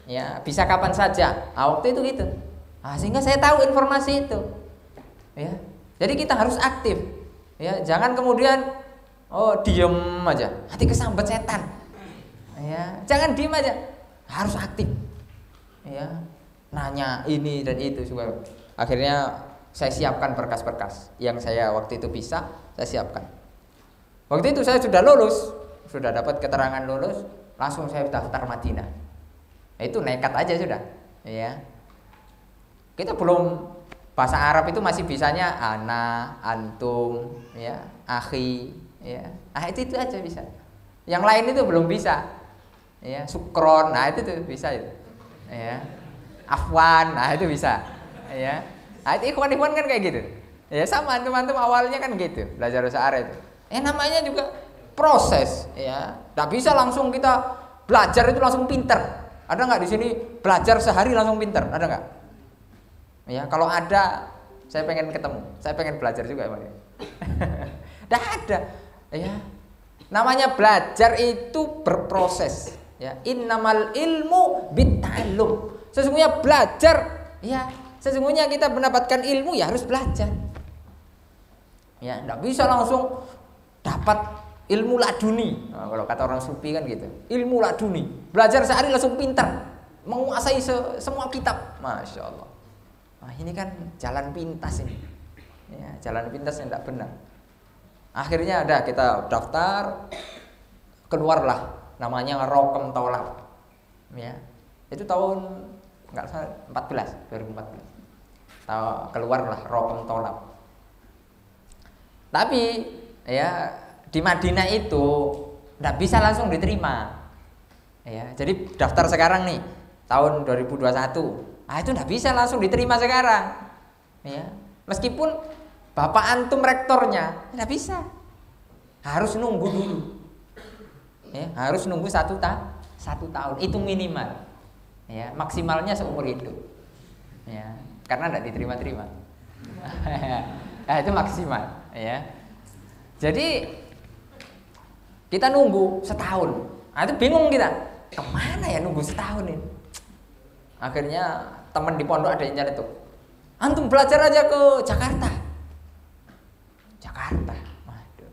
Ya, bisa kapan saja. Nah, waktu itu gitu. Nah, sehingga saya tahu informasi itu. Ya, jadi kita harus aktif. Ya, jangan kemudian diem aja, nanti kesambet setan. Ya, jangan diem aja, harus aktif. Ya. Nanya ini dan itu supaya akhirnya saya siapkan berkas-berkas yang saya waktu itu bisa saya siapkan. Waktu itu saya sudah lulus, sudah dapat keterangan lulus, langsung saya daftar Madinah. Itu nekat aja sudah, ya. Kita belum bahasa Arab itu masih bisanya ana, antum, ya, akhi, ya. Ah itu aja bisa. Yang lain itu belum bisa, ya. Sukron, nah itu tuh bisa itu, ya. Afwan, nah itu bisa, ya. Nah, itu ikhwan kan kayak gitu, ya sama antum awalnya kan gitu belajar bahasa Arab itu. Namanya juga proses, ya. Tidak bisa langsung kita belajar itu langsung pinter. Ada nggak di sini belajar sehari langsung pinter? Ada nggak? Ya kalau ada, saya pengen ketemu, saya pengen belajar juga emang. Tidak ada, ya. Namanya belajar itu berproses, ya. Innamal ilmu bitta'allum. Sesungguhnya belajar, ya, sesungguhnya kita mendapatkan ilmu ya harus belajar. Ya, enggak bisa langsung dapat ilmu laduni. Nah, kalau kata orang sufi kan gitu. Ilmu laduni. Belajar sehari langsung pintar, menguasai semua kitab. Masya Allah. Nah, ini kan jalan pintas ini. Ya, jalan pintas yang tidak benar. Akhirnya ada kita daftar, keluarlah namanya Rokem Tolab. Ya. Itu tahun enggak salah 2014. Keluarlah Rokem Tolab. Tapi ya di Madinah itu enggak bisa langsung diterima. Ya, jadi daftar sekarang nih tahun 2021. Ah itu enggak bisa langsung diterima sekarang. Ya. Meskipun Bapak antum rektornya enggak bisa. Harus nunggu dulu. Ya, harus nunggu satu tahun. Itu minimal. Ya, maksimalnya seumur hidup. Ya, karena tidak diterima-terima. Nah, itu maksimal, ya. Jadi kita nunggu setahun. Nah, itu bingung kita. Kemana ya nunggu setahun ini? Akhirnya teman di pondok ada yang nyeletuk. Antum belajar aja ke Jakarta. Jakarta. Waduh.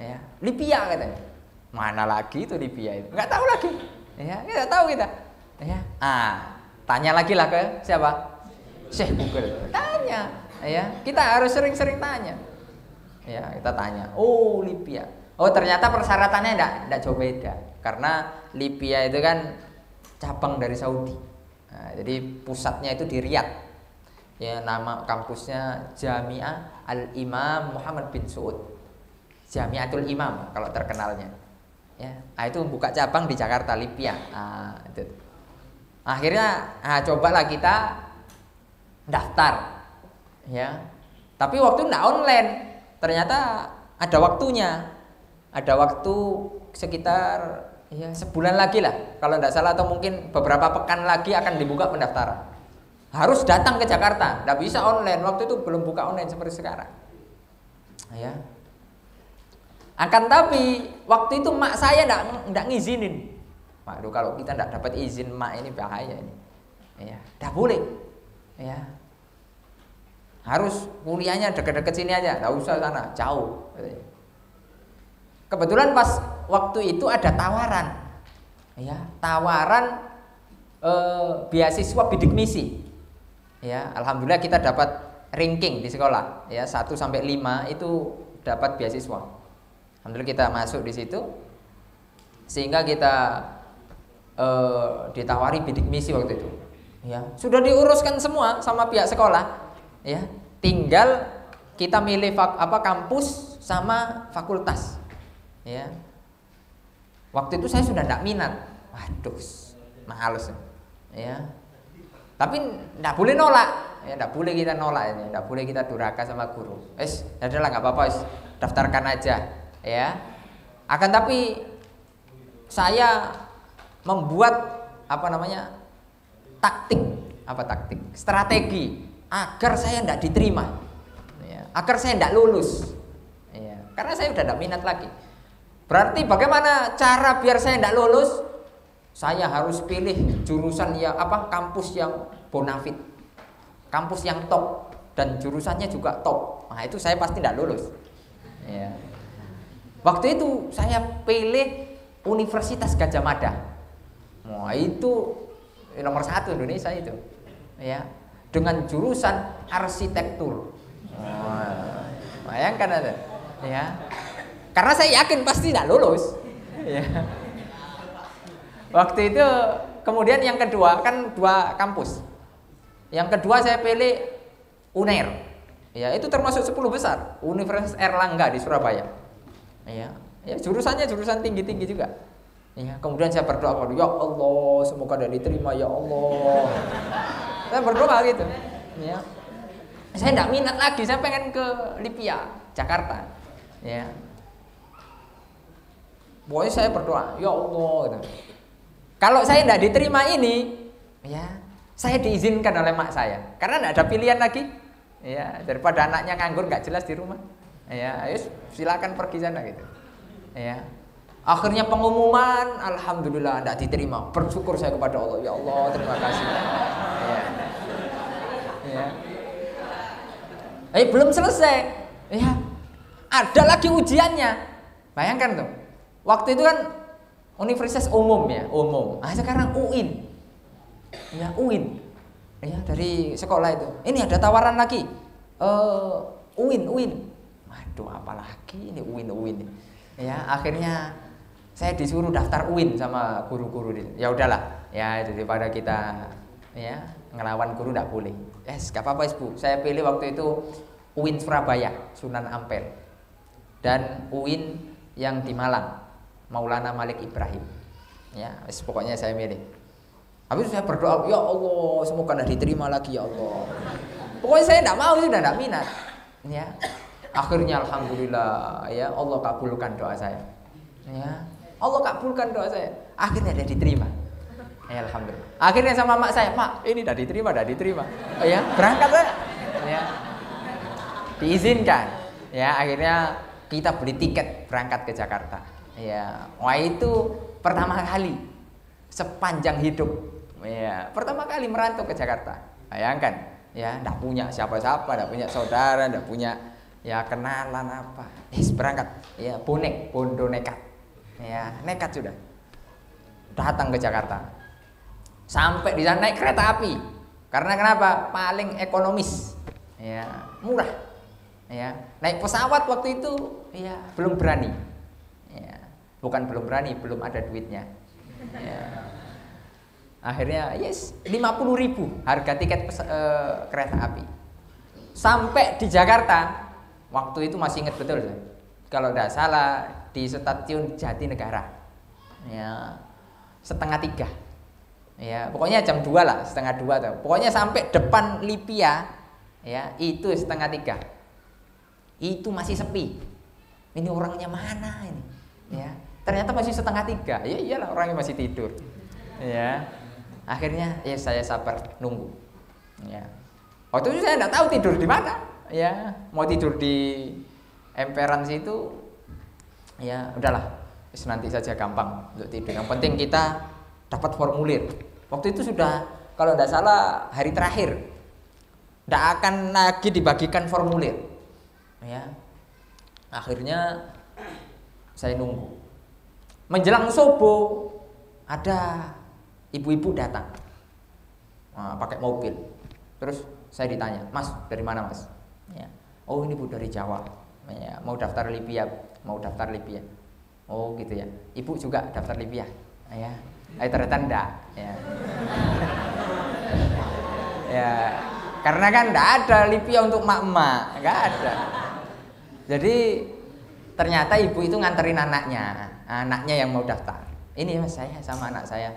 Ya, Libya katanya. Mana lagi itu Libya itu? Enggak tahu lagi. Ya, enggak tahu kita. Ya, tanya lagi lah ke siapa? Syekh Google. Tanya, ya. Kita harus sering-sering tanya. Ya, kita tanya. Oh, Libya. Oh, ternyata persyaratannya enggak jauh beda. Karena Libya itu kan cabang dari Saudi. Nah, jadi pusatnya itu di Riyadh. Ya, nama kampusnya Jami'ah Al-Imam Muhammad bin Saud. Jami'atul Imam kalau terkenalnya. Ya, itu buka cabang di Jakarta, Libya. Itu. Akhirnya cobalah kita daftar, ya. Tapi waktu enggak online, ternyata ada waktunya, ada waktu sekitar ya sebulan lagi lah, kalau enggak salah atau mungkin beberapa pekan lagi akan dibuka pendaftaran. Harus datang ke Jakarta, enggak bisa online. Waktu itu belum buka online seperti sekarang, ya. Akan tapi waktu itu mak saya enggak ngizinin. Waduh, kalau kita tidak dapat izin mak ini bahaya ini. Ya, tidak boleh. Ya. Harus kuliahnya dekat-dekat sini aja, tidak usah sana, jauh. Kebetulan pas waktu itu ada tawaran, ya, tawaran beasiswa bidik misi. Ya, alhamdulillah kita dapat ranking di sekolah, ya 1 sampai 5 itu dapat beasiswa. Alhamdulillah kita masuk di situ, sehingga kita ditawari bidik misi waktu itu. Ya, sudah diuruskan semua sama pihak sekolah, ya, tinggal kita milih kampus sama fakultas. Ya, waktu itu saya sudah tidak minat, waduh, males, ya. Tapi tidak boleh nolak, ya, tidak boleh kita nolak, ya, tidak boleh kita durhaka sama guru. Adalah nggak apa-apa, daftarkan aja, ya. Akan tapi saya membuat taktik, strategi agar saya tidak diterima, ya, agar saya tidak lulus, ya, karena saya sudah tidak minat lagi. Berarti bagaimana cara biar saya tidak lulus? Saya harus pilih jurusan kampus yang bonafit, kampus yang top, dan jurusannya juga top. Nah, itu saya pasti tidak lulus. Ya. Waktu itu saya pilih Universitas Gadjah Mada. Wah, itu nomor 1 Indonesia itu. Ya, dengan jurusan arsitektur. Wah, bayangkan ada. Ya. Karena saya yakin pasti tidak lulus. Ya. Waktu itu kemudian yang kedua, kan 2 kampus. Yang kedua saya pilih UNER. Ya, itu termasuk 10 besar, Universitas Erlangga di Surabaya. Ya, jurusannya jurusan tinggi-tinggi juga. Ya, kemudian saya berdoa kepada ya Allah, semoga diterima ya Allah. Saya berdoa gitu. Ya. Saya tidak minat lagi, saya pengen ke Lipia, Jakarta. Ya. Pokoknya saya berdoa, ya Allah gitu. Kalau saya tidak diterima ini, ya, saya diizinkan oleh mak saya, karena tidak ada pilihan lagi, ya, daripada anaknya nganggur nggak jelas di rumah, ya, ayo silakan pergi sana gitu, ya. Akhirnya pengumuman, alhamdulillah tidak diterima, bersyukur saya kepada Allah, ya Allah terima kasih, ya. Belum selesai, ya, ada lagi ujiannya, bayangkan tuh, waktu itu kan universitas umum, ya, umum. Sekarang UIN. Ya, UIN. Ya, dari sekolah itu. Ini ada tawaran lagi. UIN. Waduh, apalagi ini UIN. Ya, akhirnya saya disuruh daftar UIN sama guru-guru. Ya udahlah, ya daripada kita ya ngelawan guru enggak boleh. Enggak apa-apa, Bu. Saya pilih waktu itu UIN Surabaya, Sunan Ampel. Dan UIN yang di Malang, Maulana Malik Ibrahim. Ya, pokoknya saya milih. Habis saya berdoa, ya Allah, semoga tidak diterima lagi ya Allah. Pokoknya saya tidak mau, sudah tidak minat. Ya. Akhirnya alhamdulillah, ya Allah kabulkan doa saya. Ya. Allah kabulkan doa saya. Akhirnya sudah diterima. Ya, alhamdulillah. Akhirnya sama mak saya, "Mak, ini sudah diterima." Ya, berangkat saya. Ya. Diizinkan. Ya, akhirnya kita beli tiket berangkat ke Jakarta. Ya, wah itu pertama kali sepanjang hidup, ya, pertama kali merantau ke Jakarta. Bayangkan, ya, tidak punya siapa-siapa, tidak punya saudara, tidak punya ya kenalan apa. Berangkat, ya, bondo nekat, ya, nekat sudah. Datang ke Jakarta, sampai di sana naik kereta api. Karena kenapa? Paling ekonomis, ya, murah, ya. Naik pesawat waktu itu, ya, belum berani. Bukan belum berani, belum ada duitnya. Ya. Akhirnya 50.000 harga tiket kereta api. Sampai di Jakarta, waktu itu masih ingat betul saya. Kalau tidak salah di stasiun Jatinegara. Ya, 2:30. Ya, pokoknya jam 2 lah, 2:30 tuh. Pokoknya sampai depan Lipia, ya, itu 2:30. Itu masih sepi. Ini orangnya mana ini? Ya. Ternyata masih 2:30. Ya iyalah, orangnya masih tidur. Ya. Akhirnya ya saya sabar nunggu. Ya. Waktu itu saya tidak tahu tidur di mana. Ya, mau tidur di emperan situ. Ya, udahlah. Nanti saja gampang untuk tidur. Yang penting kita dapat formulir. Waktu itu sudah, kalau tidak salah hari terakhir. Tidak akan lagi dibagikan formulir. Ya. Akhirnya saya nunggu. Menjelang subuh ada ibu-ibu datang, pakai mobil. Terus saya ditanya, Mas dari mana Mas? Ya. Oh ini Bu dari Jawa. Ya, mau daftar Libya, mau daftar Libya. Oh gitu ya. Ibu juga daftar Libya. Ya. Ternyata enggak. Ya. Ya. Karena kan enggak ada Libya untuk emak-emak, enggak ada. Jadi ternyata ibu itu nganterin anaknya yang mau daftar. Ini Mas saya sama anak saya.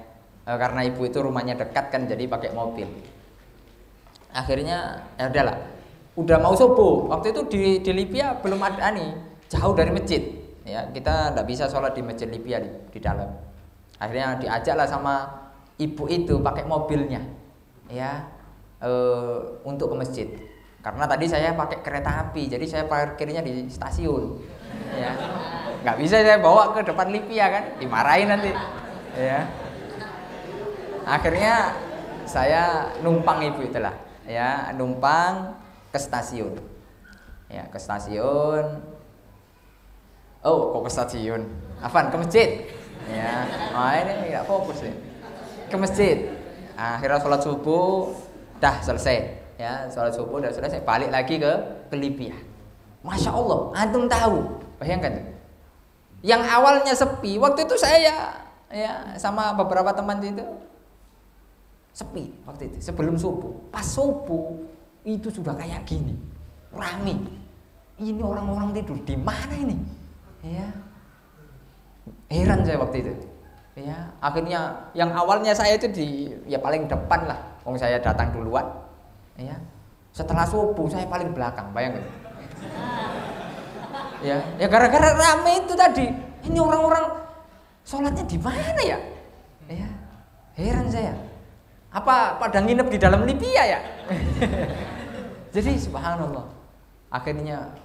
Karena ibu itu rumahnya dekat kan, jadi pakai mobil. Akhirnya ya udahlah. Udah mau subuh. Waktu itu di Libya belum ada nih, jauh dari masjid. Ya, kita enggak bisa sholat di masjid Libya di dalam. Akhirnya diajaklah sama ibu itu pakai mobilnya. Ya. Untuk ke masjid. Karena tadi saya pakai kereta api, jadi saya parkirnya di stasiun. Ya. Nggak bisa saya bawa ke depan Libya kan, dimarahin nanti. Ya. Akhirnya saya numpang ibu itulah, ya, numpang ke stasiun. Ya, ke stasiun. Oh, kok ke stasiun? Apaan? Ke masjid. Ya. Ini nggak fokus nih. Ke masjid. Akhirnya sholat subuh dah selesai. Ya, sholat subuh udah selesai, balik lagi ke Libya. Masya Allah, antum tahu, bayangkan. Yang awalnya sepi, waktu itu saya ya sama beberapa teman itu sepi waktu itu sebelum subuh. Pas subuh itu sudah kayak gini, rame. Ini orang-orang tidur di mana ini? Ya, heran saya waktu itu. Ya, akhirnya yang awalnya saya itu ya paling depan lah, wong saya datang duluan. Ya, setelah subuh saya paling belakang, bayangin. Ya gara-gara rame itu tadi. Ini orang-orang sholatnya di mana ya? Ya, heran saya. Apa pada nginep di dalam Libya ya? Jadi subhanallah. Akhirnya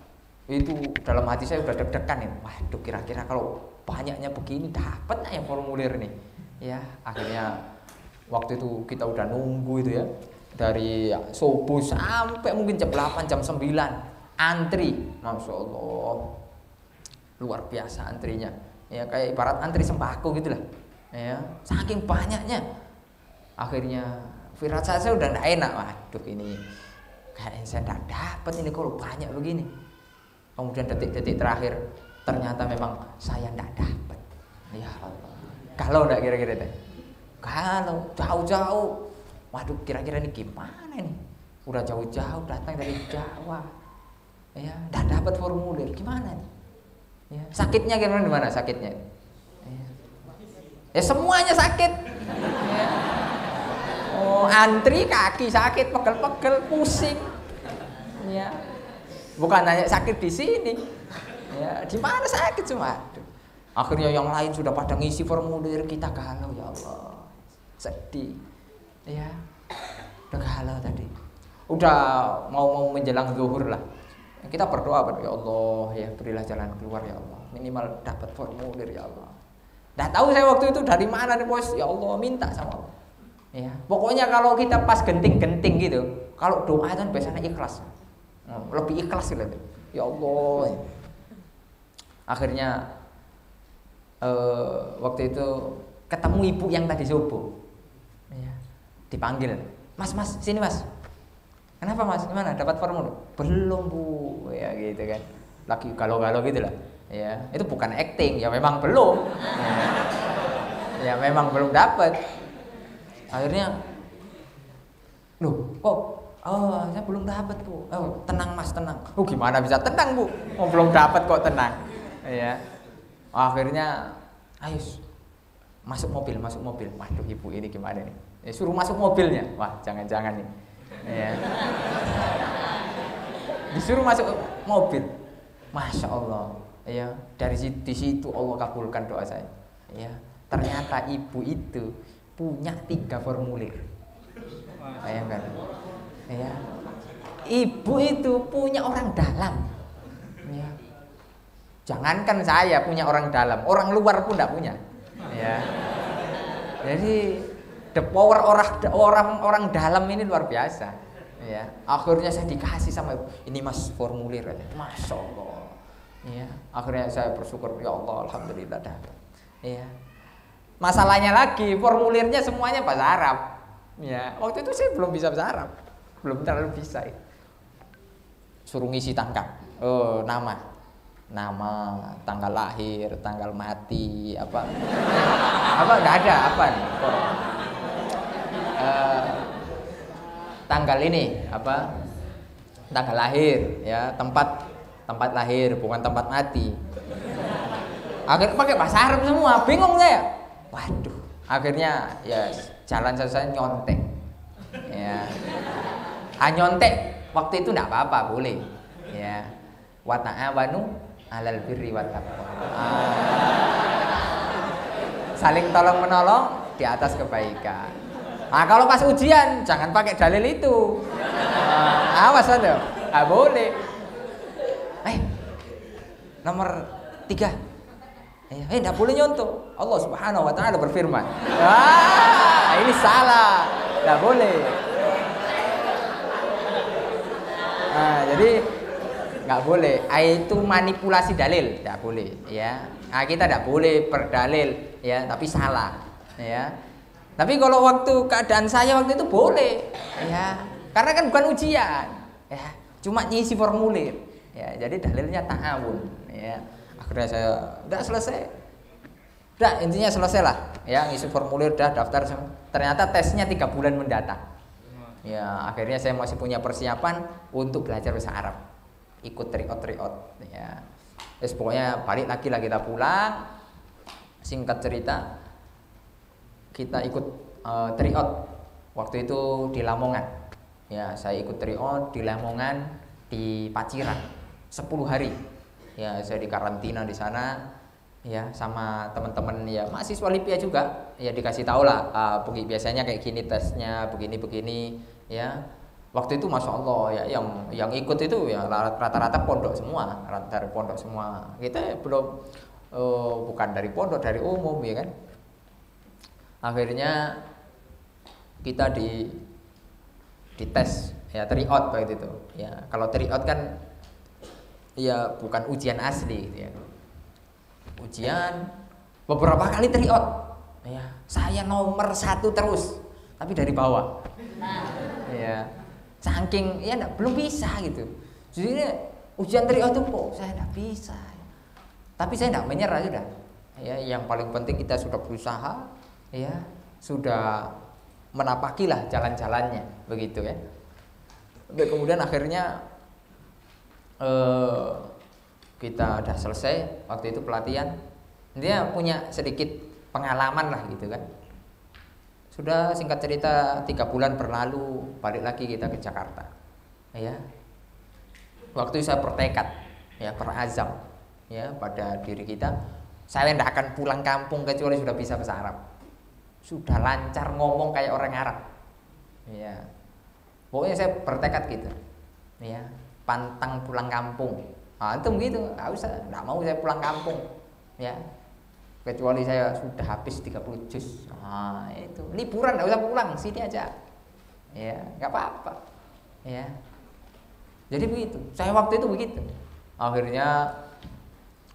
itu dalam hati saya udah deg-degan nih. Waduh, kira-kira kalau banyaknya begini dapat nggak yang formulir nih? Ya, akhirnya waktu itu kita udah nunggu itu ya. Dari subuh sampai mungkin jam 8, jam 9 antri, Masya Allah, luar biasa antrinya. Ya kayak ibarat antri sembako gitulah. Ya, saking banyaknya. Akhirnya firat saya udah nggak enak. Waduh, ini kayaknya saya nggak dapat ini kalau banyak begini. Kemudian detik-detik terakhir ternyata memang saya nggak dapat. Ya Allah. Kalau nggak kira-kira deh. Kalau jauh-jauh. Waduh, kira-kira ini gimana nih? Udah jauh-jauh datang dari Jawa. Ya, nggak dapat formulir. Gimana nih? Ya, sakitnya gimana sakitnya? Ya semuanya sakit. Ya. Oh, antri kaki sakit, pegel-pegel, pusing. Ya. Bukan hanya sakit di sini. Ya, di mana sakit semua. Akhirnya yang lain sudah pada ngisi formulir, kita galau, ya Allah. Sedih. Ya. Udah galau tadi. Udah mau menjelang zuhur lah. Kita berdoa, ya Allah, ya berilah jalan keluar ya Allah. Minimal dapat formulir ya Allah. Nggak tahu saya waktu itu dari mana nih bos, ya Allah minta sama Allah. Ya, pokoknya kalau kita pas genting-genting gitu, kalau doa itu biasanya ikhlas, lebih ikhlas gitu. Ya Allah. Akhirnya waktu itu ketemu ibu yang tadi subuh, ya, dipanggil, mas sini mas. Kenapa mas? Gimana? Dapat formulir? Belum bu, ya gitu kan. Lagi galau-galau gitu lah. Ya, itu bukan acting, ya memang belum. Ya memang belum dapat. Akhirnya, loh, saya belum dapat bu. Oh, tenang mas, tenang. Oh, gimana bisa tenang bu? Oh, belum dapat kok tenang. Ya, akhirnya, ayo masuk mobil. Waduh, ibu ini gimana nih? Ya, suruh masuk mobilnya. Wah, jangan-jangan nih. Ya. Disuruh masuk mobil. Masya Allah. Ya, di situ Allah kabulkan doa saya. Ya, ternyata ibu itu punya 3 formulir. Bayangkan. Ya. Ibu itu punya orang dalam. Ya. Jangankan saya punya orang dalam, orang luar pun tidak punya. Ya. Jadi the power orang dalam ini luar biasa. Ya. Akhirnya saya dikasih sama ibu. Ini mas formulir. Masya Allah. Ya. Akhirnya saya bersyukur, ya Allah, alhamdulillah dapat. Ya. Masalahnya lagi formulirnya semuanya bahasa Arab. Ya, waktu itu saya belum bisa bahasa Arab, belum terlalu bisa. Suruh ngisi tangkap, nama, tanggal lahir, tanggal mati, apa nggak ada apa nih? Tanggal ini apa? Tanggal lahir, ya tempat lahir, bukan tempat mati. Akhirnya pakai bahasa Arab semua, bingung saya. Waduh, akhirnya ya jalan saya nyontek. Ya. Nyontek waktu itu enggak apa-apa, boleh. Ya. Wa ta'awanu 'alal birri wat taqwa. Saling tolong menolong di atas kebaikan. Nah, kalau pas ujian jangan pakai dalil itu. Awas Anda. Enggak boleh. Nomor 3. Tidak boleh nyontoh. Allah Subhanahu wa Ta'ala berfirman. Ini salah, tidak boleh. Jadi nggak boleh. Itu manipulasi dalil, tidak boleh. Ya, kita tidak boleh berdalil, ya, tapi salah. Ya, tapi kalau waktu keadaan saya waktu itu boleh, ya, karena kan bukan ujian, ya, cuma ngisi formulir. Ya, jadi dalilnya ta'awun. Ya. Akhirnya saya udah selesai, udah intinya selesai lah, ya ngisi formulir udah daftar. Ternyata tesnya 3 bulan mendatang. Ya akhirnya saya masih punya persiapan untuk belajar bahasa Arab, ikut triot. Ya, pokoknya balik lagi lah kita pulang. Singkat cerita, kita ikut triot waktu itu di Lamongan. Ya saya ikut triot di Lamongan di Paciran 10 hari. Ya saya dikarantina di sana, ya sama teman-teman ya mahasiswa Libya juga, ya dikasih tahu lah biasanya kayak gini tesnya, begini ya. Waktu itu masya Allah ya yang ikut itu ya rata-rata pondok semua, kita belum bukan dari pondok, dari umum ya kan. Akhirnya kita di tes ya triot waktu itu ya. Kalau triot kan ya bukan ujian asli gitu ya. Ujian beberapa kali triot. Ya, saya nomor 1 terus, tapi dari bawah. Ya, saking ya belum bisa gitu. Jadi ujian triot itu kok saya enggak bisa. Tapi saya enggak menyerah sudah. Ya, yang paling penting kita sudah berusaha, ya, sudah menapakilah jalan-jalannya begitu ya. Kemudian akhirnya kita udah selesai waktu itu pelatihan. Dia punya sedikit pengalaman lah gitu kan. Sudah singkat cerita 3 bulan berlalu, balik lagi kita ke Jakarta. Ya. Waktu itu saya bertekad, ya berazam ya pada diri kita, saya tidak akan pulang kampung kecuali sudah bisa bahasa Arab. Sudah lancar ngomong kayak orang Arab. Ya. Pokoknya saya bertekad gitu. Ya. Pantang pulang kampung. Itu begitu, nggak mau saya pulang kampung, ya. Kecuali saya sudah habis 30 juz. Itu liburan nggak usah pulang, sini aja, ya, nggak apa-apa, ya. Jadi begitu. Saya waktu itu begitu. Akhirnya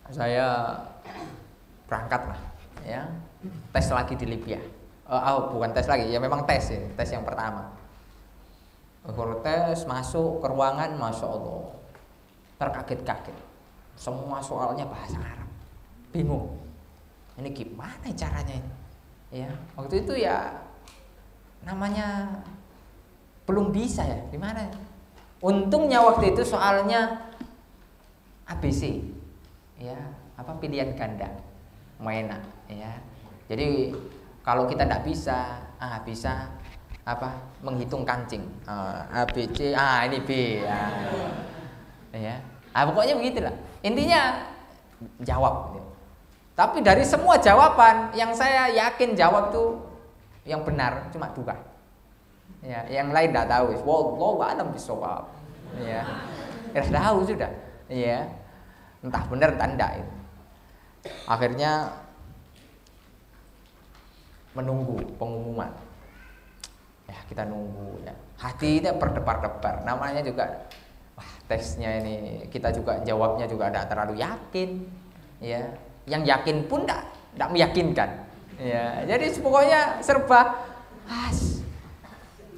saya berangkat lah, ya. Tes lagi di Libya. Bukan tes lagi, ya memang tes ya, tes yang pertama. Tes masuk ke ruangan, masya Allah terkaget-kaget, semua soalnya bahasa Arab, bingung ini gimana caranya ini, ya waktu itu ya namanya belum bisa ya gimana. Untungnya waktu itu soalnya ABC, ya apa pilihan ganda mainan, ya jadi kalau kita tidak bisa bisa apa menghitung kancing, A B C, ini B, ya pokoknya begitulah intinya jawab gitu. Tapi dari semua jawaban yang saya yakin jawab tuh yang benar cuma 2, ya yang lain tidak tahu. Wallahu a'lam bishawab, ya tahu sudah, ya entah benar entah enggak itu. Akhirnya menunggu pengumuman. Ya kita nunggu ya. Hati itu berdebar-debar. Namanya juga tesnya ini kita juga jawabnya juga tidak terlalu yakin. Ya, yang yakin pun tidak meyakinkan. Ya, jadi pokoknya serba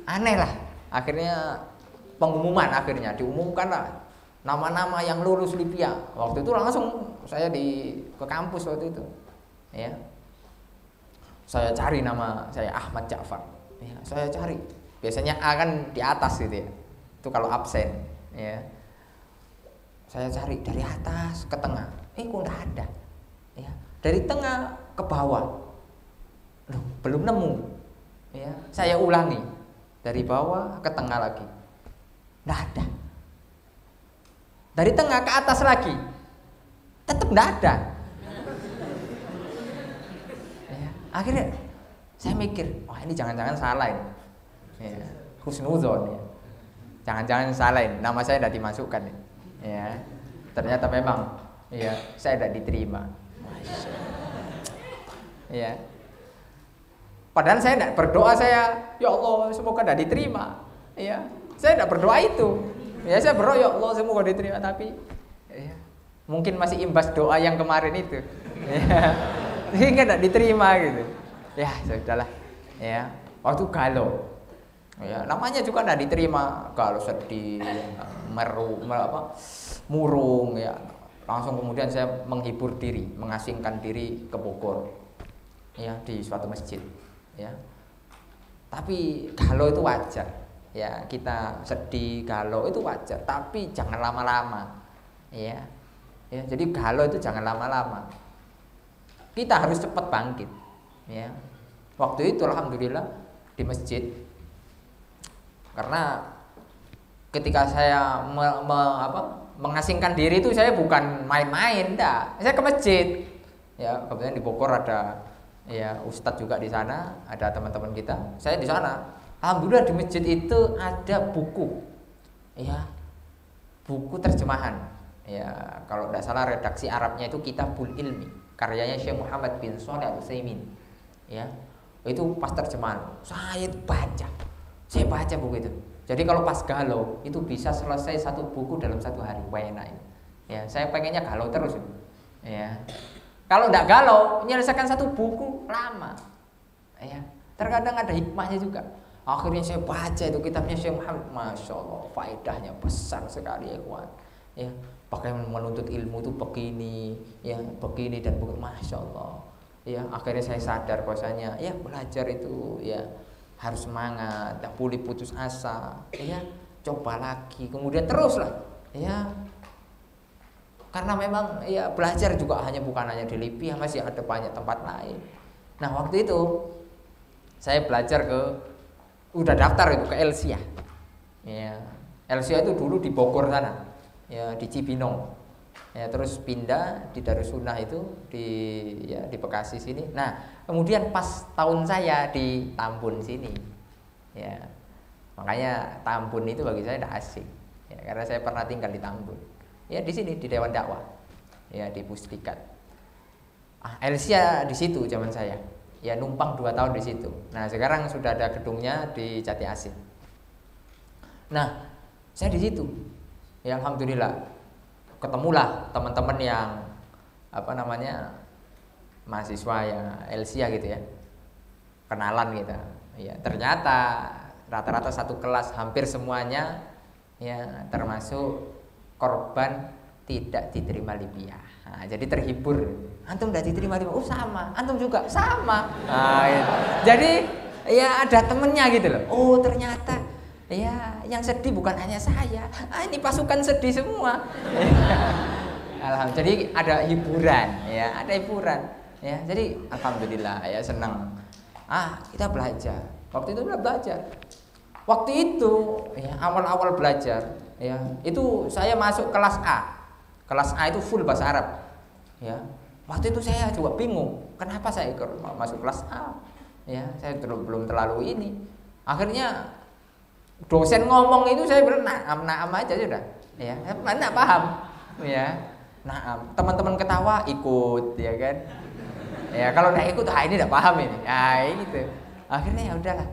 aneh lah. Akhirnya pengumuman akhirnya diumumkan lah nama-nama yang lulus LIPIA. Waktu itu langsung saya ke kampus waktu itu. Ya. Saya cari nama saya Ahmad Ja'far. Ya, saya cari. Biasanya A kan di atas gitu ya. Itu kalau absen, ya. Saya cari dari atas ke tengah. Kok enggak ada. Ya. Dari tengah ke bawah. Loh, belum nemu. Ya, saya ulangi. Dari bawah ke tengah lagi. Enggak ada. Dari tengah ke atas lagi. Tetap enggak ada. Ya, akhirnya saya mikir, wah ini jangan-jangan salah ini. Ya, husnuzon ya. Jangan-jangan salah ini. Nama saya tidak dimasukkan ya. Ya. Ternyata memang ya, saya tidak diterima. Ya. Padahal saya tidak berdoa ya Allah semoga tidak diterima. Ya, saya tidak berdoa itu. Ya, saya berdoa ya Allah semoga diterima, tapi ya, mungkin masih imbas doa yang kemarin itu. Ya, sehingga tidak diterima gitu. Ya, sudahlah. Ya, waktu galau. Ya, namanya juga tidak diterima, galau sedih, murung ya. Langsung kemudian saya menghibur diri, mengasingkan diri ke Bogor. Ya, di suatu masjid. Ya. Tapi galau itu wajar. Ya, kita sedih, galau itu wajar, tapi jangan lama-lama. Ya. Ya, jadi galau itu jangan lama-lama. Kita harus cepat bangkit. Ya. Waktu itu alhamdulillah di masjid. Karena ketika saya mengasingkan diri itu saya bukan main-main, enggak. Saya ke masjid. Ya, kebetulan di Bogor ada ya ustadz juga di sana, ada teman-teman kita. Saya di sana. Alhamdulillah di masjid itu ada buku. Ya. Buku terjemahan. Ya, kalau tidak salah redaksi Arabnya itu Kitabul Ilmi, karyanya Syekh Muhammad bin Shalih Al-Utsaimin. Ya. Itu pas terjemahan. Saya baca. Saya baca buku itu. Jadi kalau pas galau itu bisa selesai satu buku dalam satu hari. Wah enak ini. Ya, saya pengennya galau terus. Ya. Kalau tidak galau, menyelesaikan satu buku lama. Ya, terkadang ada hikmahnya juga. Akhirnya saya baca itu kitabnya Syekh Muhammad, masya Allah, faedahnya besar sekali ya kawan. Ya, bagaimana menuntut ilmu itu begini, ya begini dan begini, masya Allah. Ya, akhirnya saya sadar bahwasanya, ya belajar itu ya harus semangat, tidak boleh putus asa. Ya, coba lagi, kemudian teruslah. Ya. Karena memang ya belajar juga bukan hanya di LIPIA, masih ada banyak tempat lain. Nah waktu itu saya belajar udah daftar itu ke Elsia. Ya, Elsia itu dulu di Bogor sana, ya di Cibinong. Ya, terus pindah di Darussunnah itu di Bekasi sini. Nah kemudian pas tahun saya di Tambun sini, ya makanya Tambun itu bagi saya tidak asing. Ya, karena saya pernah tinggal di Tambun. Ya di sini di Dewan Dakwah, ya di Pusdikat. Elsia di situ zaman saya, ya numpang 2 tahun di situ. Nah sekarang sudah ada gedungnya di Jati Asih. Nah saya di situ, ya alhamdulillah ketemulah teman-teman yang mahasiswa ya Elsia gitu ya, kenalan gitu. Ya ternyata rata-rata satu kelas hampir semuanya, ya termasuk korban tidak diterima LIPIA. Nah, jadi terhibur. Antum tidak diterima LIPIA? Oh sama. Antum juga sama. Nah, gitu. Jadi ya ada temennya gitu loh. Oh ternyata ya yang sedih bukan hanya saya. Ini pasukan sedih semua. Alhamdulillah. Jadi ada hiburan, ya ada hiburan. Ya jadi alhamdulillah ya senang. Kita belajar. Waktu itu belajar. Waktu itu ya awal-awal belajar. Ya, itu saya masuk kelas A. Kelas A itu full bahasa Arab. Ya. Waktu itu saya juga bingung, kenapa saya masuk kelas A? Ya, saya belum terlalu ini. Akhirnya dosen ngomong itu saya naam aja sudah. Ya, enggak paham. Ya. Naam. Teman-teman ketawa ikut, ya kan? Ya, kalau enggak ikut, ini enggak paham ini. Ya, gitu. Akhirnya ya udahlah.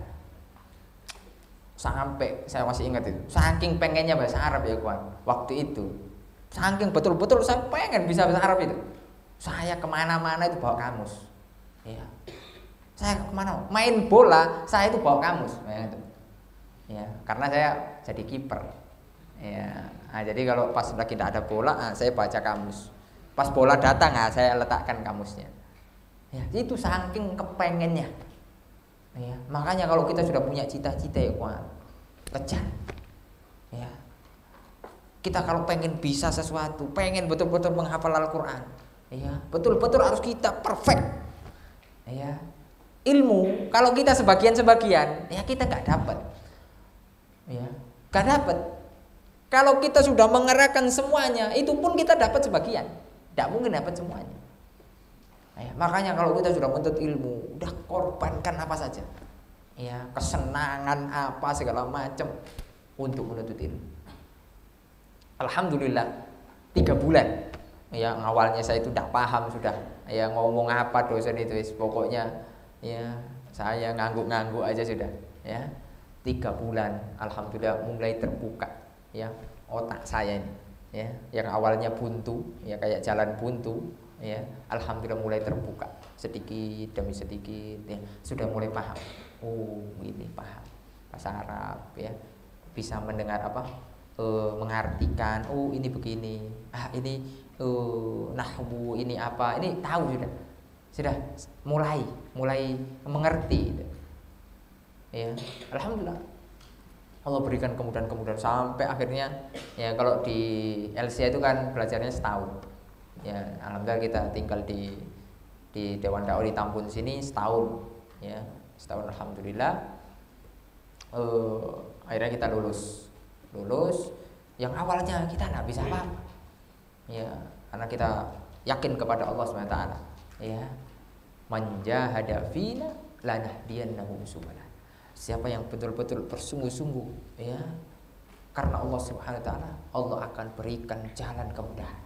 Sampai saya masih ingat itu, saking pengennya bahasa Arab ya kawan. Waktu itu, saking betul-betul saya pengen bisa bahasa Arab itu. Saya kemana-mana itu bawa kamus. Ya. Saya kemana? Main bola, saya itu bawa kamus. Ya, karena saya jadi kiper. Ya. Nah, jadi kalau pas lagi tidak ada bola, saya baca kamus. Pas bola datang, saya letakkan kamusnya. Ya, itu saking kepengennya. Ya, makanya kalau kita sudah punya cita-cita ya kawan, kejar. Ya. Kita kalau pengen bisa sesuatu, pengen betul-betul menghafal Al-Quran, ya, betul-betul harus kita perfect. Ya. Ilmu, kalau kita sebagian-sebagian, ya kita nggak dapat. Ya, nggak dapat. Kalau kita sudah mengerahkan semuanya, itu pun kita dapat sebagian. Tidak mungkin dapat semuanya. Ya, makanya kalau kita sudah menuntut ilmu, udah korbankan apa saja, ya, kesenangan apa segala macam untuk menuntut ilmu. Alhamdulillah 3 bulan, ya, awalnya saya itu tidak paham sudah, ya, ngomong apa dosen itu, pokoknya, ya, saya ngangguk-ngangguk aja sudah, ya, 3 bulan, alhamdulillah mulai terbuka, ya, otak saya ini, ya, yang awalnya buntu, ya, kayak jalan buntu. Ya, alhamdulillah mulai terbuka sedikit demi sedikit, ya, sudah mulai paham. Oh, ini paham bahasa Arab, ya, bisa mendengar apa, mengartikan. Oh, ini begini. Ini nahwu, ini apa? Ini tahu sudah mulai mengerti. Gitu. Ya, alhamdulillah. Allah berikan kemudahan-kemudahan sampai akhirnya, ya, kalau di LC itu kan belajarnya setahun. Ya, alhamdulillah kita tinggal di Dewan Dakwah di Tambun sini setahun, ya, setahun alhamdulillah. Akhirnya kita lulus, yang awalnya kita nggak bisa apa, ya, karena kita yakin kepada Allah SWT, ya, manjahada fina lanahdiyannahum subulana. Siapa yang betul-betul bersungguh-sungguh, ya, karena Allah SWT, Allah akan berikan jalan kemudahan.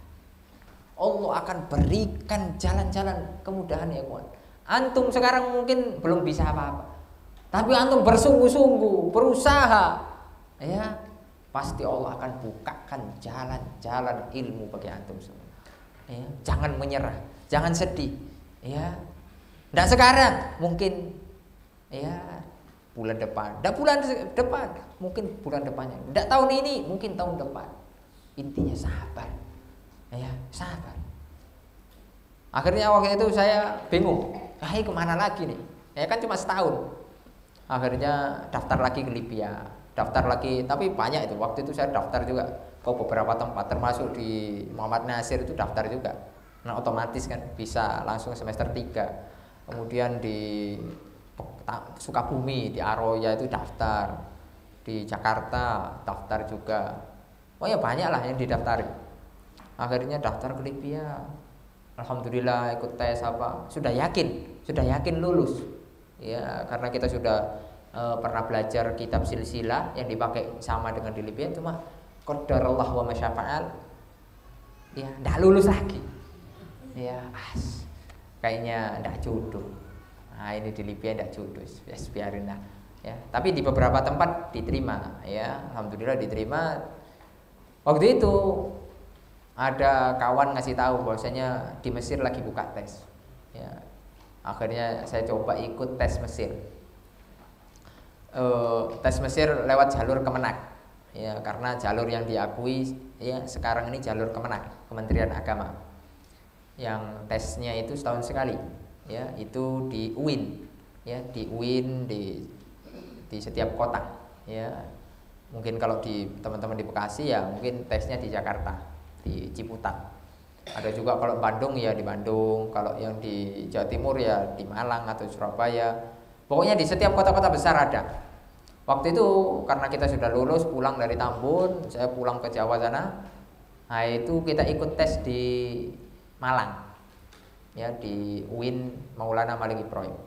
Allah akan berikan jalan-jalan kemudahan, ya kawan. Antum sekarang mungkin belum bisa apa-apa, tapi antum bersungguh-sungguh berusaha, ya, pasti Allah akan bukakan jalan-jalan ilmu bagi antum semua. Ya, jangan menyerah, jangan sedih, ya. Tidak sekarang, mungkin, ya, bulan depan, tidak bulan depan, mungkin bulan depannya, tidak tahun ini, mungkin tahun depan. Intinya sabar. Ya, sabar. Akhirnya waktu itu saya bingung, kemana lagi nih? Ya kan cuma setahun. Akhirnya daftar lagi ke Libya, daftar lagi, tapi banyak itu. Waktu itu saya daftar juga ke beberapa tempat, termasuk di Muhammad Nasir itu daftar juga. Nah, otomatis kan bisa langsung semester 3. Kemudian di Sukabumi, di Aroya itu daftar. Di Jakarta daftar juga. Pokoknya banyak lah yang didaftarin. Akhirnya daftar ke Libya, alhamdulillah ikut tes apa, sudah yakin lulus, ya, karena kita sudah pernah belajar kitab silsilah yang dipakai sama dengan di Libya, cuma qadarullah wa masyafa'al, ya, tidak lulus lagi, ya, kayaknya tidak jodoh. Nah, ini di Libya tidak jodoh, ya, biarin lah, ya. Tapi di beberapa tempat diterima, ya, alhamdulillah diterima. Waktu itu ada kawan ngasih tahu bahwasanya di Mesir lagi buka tes, ya. Akhirnya saya coba ikut tes Mesir. Tes Mesir lewat jalur Kemenak, ya, karena jalur yang diakui, ya, sekarang ini jalur Kemenak, Kementerian Agama, yang tesnya itu setahun sekali, ya, itu di UIN, ya, di UIN di setiap kota, ya. Mungkin kalau di teman-teman di Bekasi, ya, mungkin tesnya di Jakarta, di Ciputat. Ada juga kalau Bandung, ya di Bandung. Kalau yang di Jawa Timur, ya di Malang atau Surabaya. Pokoknya di setiap kota-kota besar ada. Waktu itu karena kita sudah lulus pulang dari Tambun, saya pulang ke Jawa sana. Nah, itu kita ikut tes di Malang, ya, di UIN Maulana Malik Ibrahim.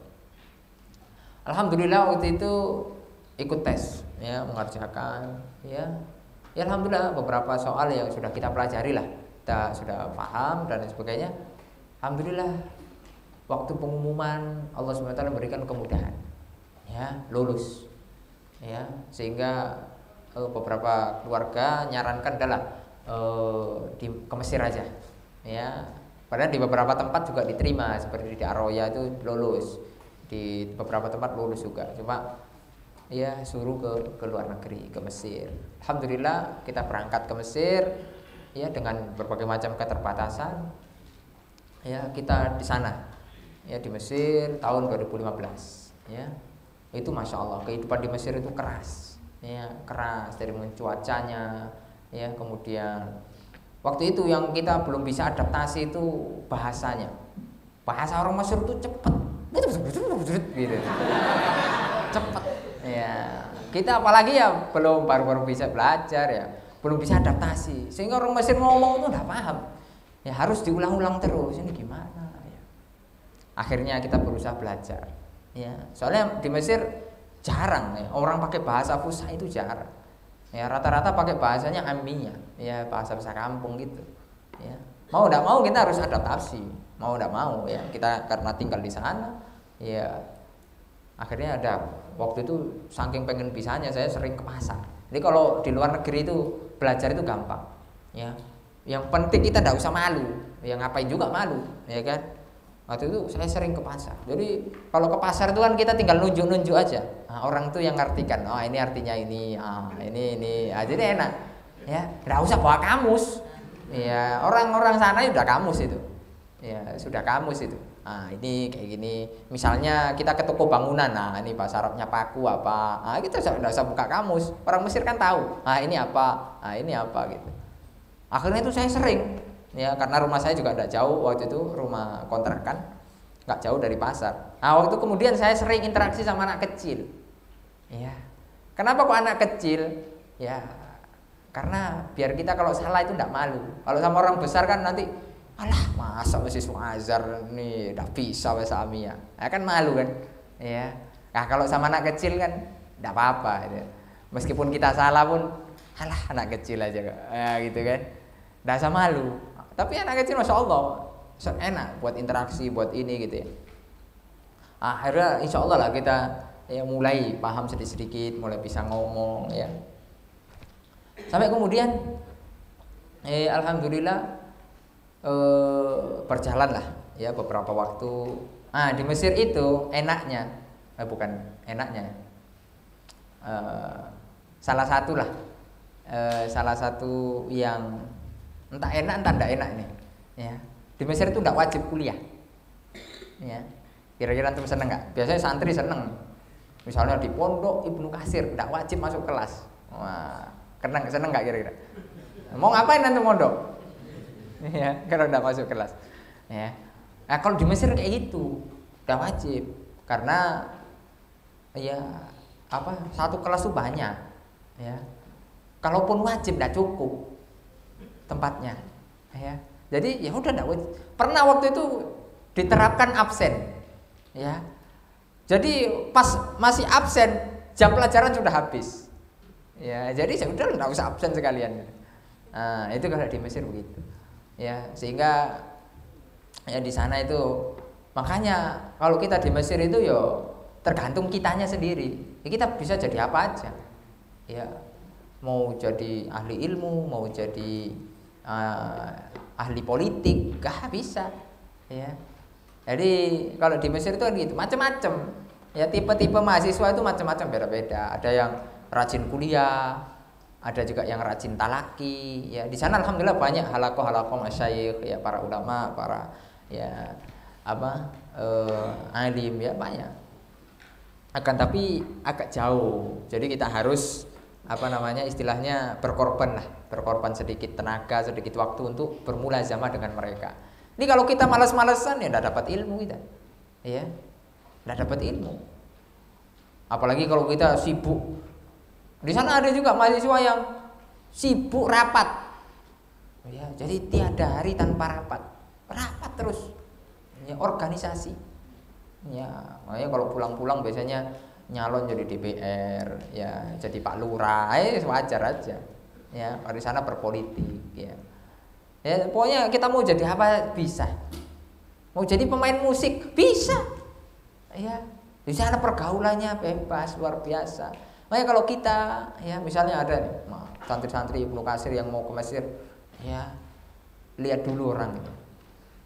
Alhamdulillah waktu itu ikut tes, ya, mengerjakan, ya. Ya, alhamdulillah beberapa soal yang sudah kita pelajari lah, kita sudah paham dan sebagainya. Alhamdulillah waktu pengumuman Allah SWT memberikan kemudahan, ya, lulus, ya, sehingga beberapa keluarga nyarankan adalah ke Mesir aja, ya, Padahal di beberapa tempat juga diterima, seperti di Aroya itu lulus, di beberapa tempat lulus juga. Cuma ya suruh ke luar negeri, ke Mesir. Alhamdulillah kita berangkat ke Mesir ya dengan berbagai macam keterbatasan. Ya kita di sana ya di Mesir tahun 2015 ya. Itu Masya Allah kehidupan di Mesir itu keras ya, keras dari cuacanya ya, kemudian waktu itu yang kita belum bisa adaptasi itu bahasanya. Bahasa orang Mesir itu cepet gitu. Cepet ya. Kita apalagi ya baru bisa belajar ya, belum bisa adaptasi. Sehingga orang Mesir ngomong itu enggak paham. Ya harus diulang-ulang terus, ini gimana ya. Akhirnya kita berusaha belajar. Ya, soalnya di Mesir jarang ya, orang pakai bahasa Fusha itu jarang. Ya rata-rata pakai bahasanya Ammiya, ya bahasa kampung gitu. Ya. Mau enggak mau kita harus adaptasi, mau enggak mau ya kita karena tinggal di sana. Ya akhirnya ada waktu itu saking pengen bisanya saya sering ke pasar. Jadi kalau di luar negeri itu belajar itu gampang. Ya. Yang penting kita tidak usah malu. Ya ngapain juga malu, ya kan? Waktu itu saya sering ke pasar. Jadi kalau ke pasar itu kan kita tinggal nunjuk-nunjuk aja. Nah, orang tuh yang ngartikan. Oh ini artinya ini. Ini. Jadi enak. Ya, tidak usah bawa kamus. Ya orang-orang sana sudah kamus itu. Ya sudah kamus itu. Nah ini kayak gini. Misalnya kita ke toko bangunan. Nah ini bahasa Arabnya paku apa. Nah kita tidak usah buka kamus. Orang Mesir kan tahu. Nah ini apa. Nah ini apa gitu. Akhirnya itu saya sering ya karena rumah saya juga tidak jauh waktu itu, rumah kontrakan nggak jauh dari pasar. Nah waktu itu kemudian saya sering interaksi sama anak kecil. Ya kenapa kok anak kecil? Ya karena biar kita kalau salah itu tidak malu. Kalau sama orang besar kan nanti alah masa masih Azhar nih tidak bisa bahasa Amia. Nah, kan malu kan. Ya nah kalau sama anak kecil kan tidak apa-apa gitu. Meskipun kita salah pun alah anak kecil aja ya, gitu kan. Nggak usah malu. Tapi anak kecil Masya Allah enak buat interaksi, buat ini gitu ya. Akhirnya insya Allah lah kita ya mulai paham sedikit-sedikit, mulai bisa ngomong ya. Sampai kemudian alhamdulillah berjalan lah ya beberapa waktu. Di Mesir itu enaknya, bukan enaknya, salah satu lah. Salah satu yang entah enak entah tidak enak ini ya, di Mesir itu tidak wajib kuliah ya. Kira-kira antum seneng nggak? Biasanya santri seneng, misalnya di pondok Ibnu Katsir tidak wajib masuk kelas. Wah seneng nggak kira-kira? Mau ngapain nanti pondok ya kalau tidak masuk kelas ya. Nah kalau di Mesir kayak gitu tidak wajib, karena ya satu kelas itu banyak ya. Kalaupun wajib tidak cukup tempatnya, ya. Jadi ya udah tidak wajib. Pernah waktu itu diterapkan absen, ya. Jadi pas masih absen jam pelajaran sudah habis, ya. Jadi ya udah tidak usah absen sekalian. Nah, itu kalau di Mesir begitu, ya. Sehingga ya di sana itu makanya kalau kita di Mesir itu yo tergantung kitanya sendiri. Ya, kita bisa jadi apa aja, ya. Mau jadi ahli ilmu, mau jadi ahli politik, gak bisa ya. Jadi kalau di Mesir itu kan gitu, macam-macam ya, tipe-tipe mahasiswa itu macam-macam, beda-beda. Ada yang rajin kuliah, ada juga yang rajin talaki ya. Di sana alhamdulillah banyak halakoh masyayikh ya, para ulama, para ya alim ya, banyak. Akan tapi agak jauh, jadi kita harus istilahnya berkorban sedikit tenaga, sedikit waktu untuk bermulazamah dengan mereka. Ini kalau kita malas-malasan ya tidak dapat ilmu kita, ya, tidak dapat ilmu. Apalagi kalau kita sibuk. Di sana ada juga mahasiswa yang sibuk rapat, ya, jadi tiada hari tanpa rapat terus, ya, organisasi, ya, makanya kalau pulang-pulang biasanya nyalon jadi DPR, ya, jadi Pak Lurah, wajar aja, ya, di sana berpolitik, ya. Ya, pokoknya kita mau jadi apa bisa, mau jadi pemain musik bisa, ya, di sana pergaulannya bebas luar biasa. Makanya kalau kita, ya, misalnya ada nih santri-santri Ibnu Katsir yang mau ke Mesir, ya, lihat dulu orang itu,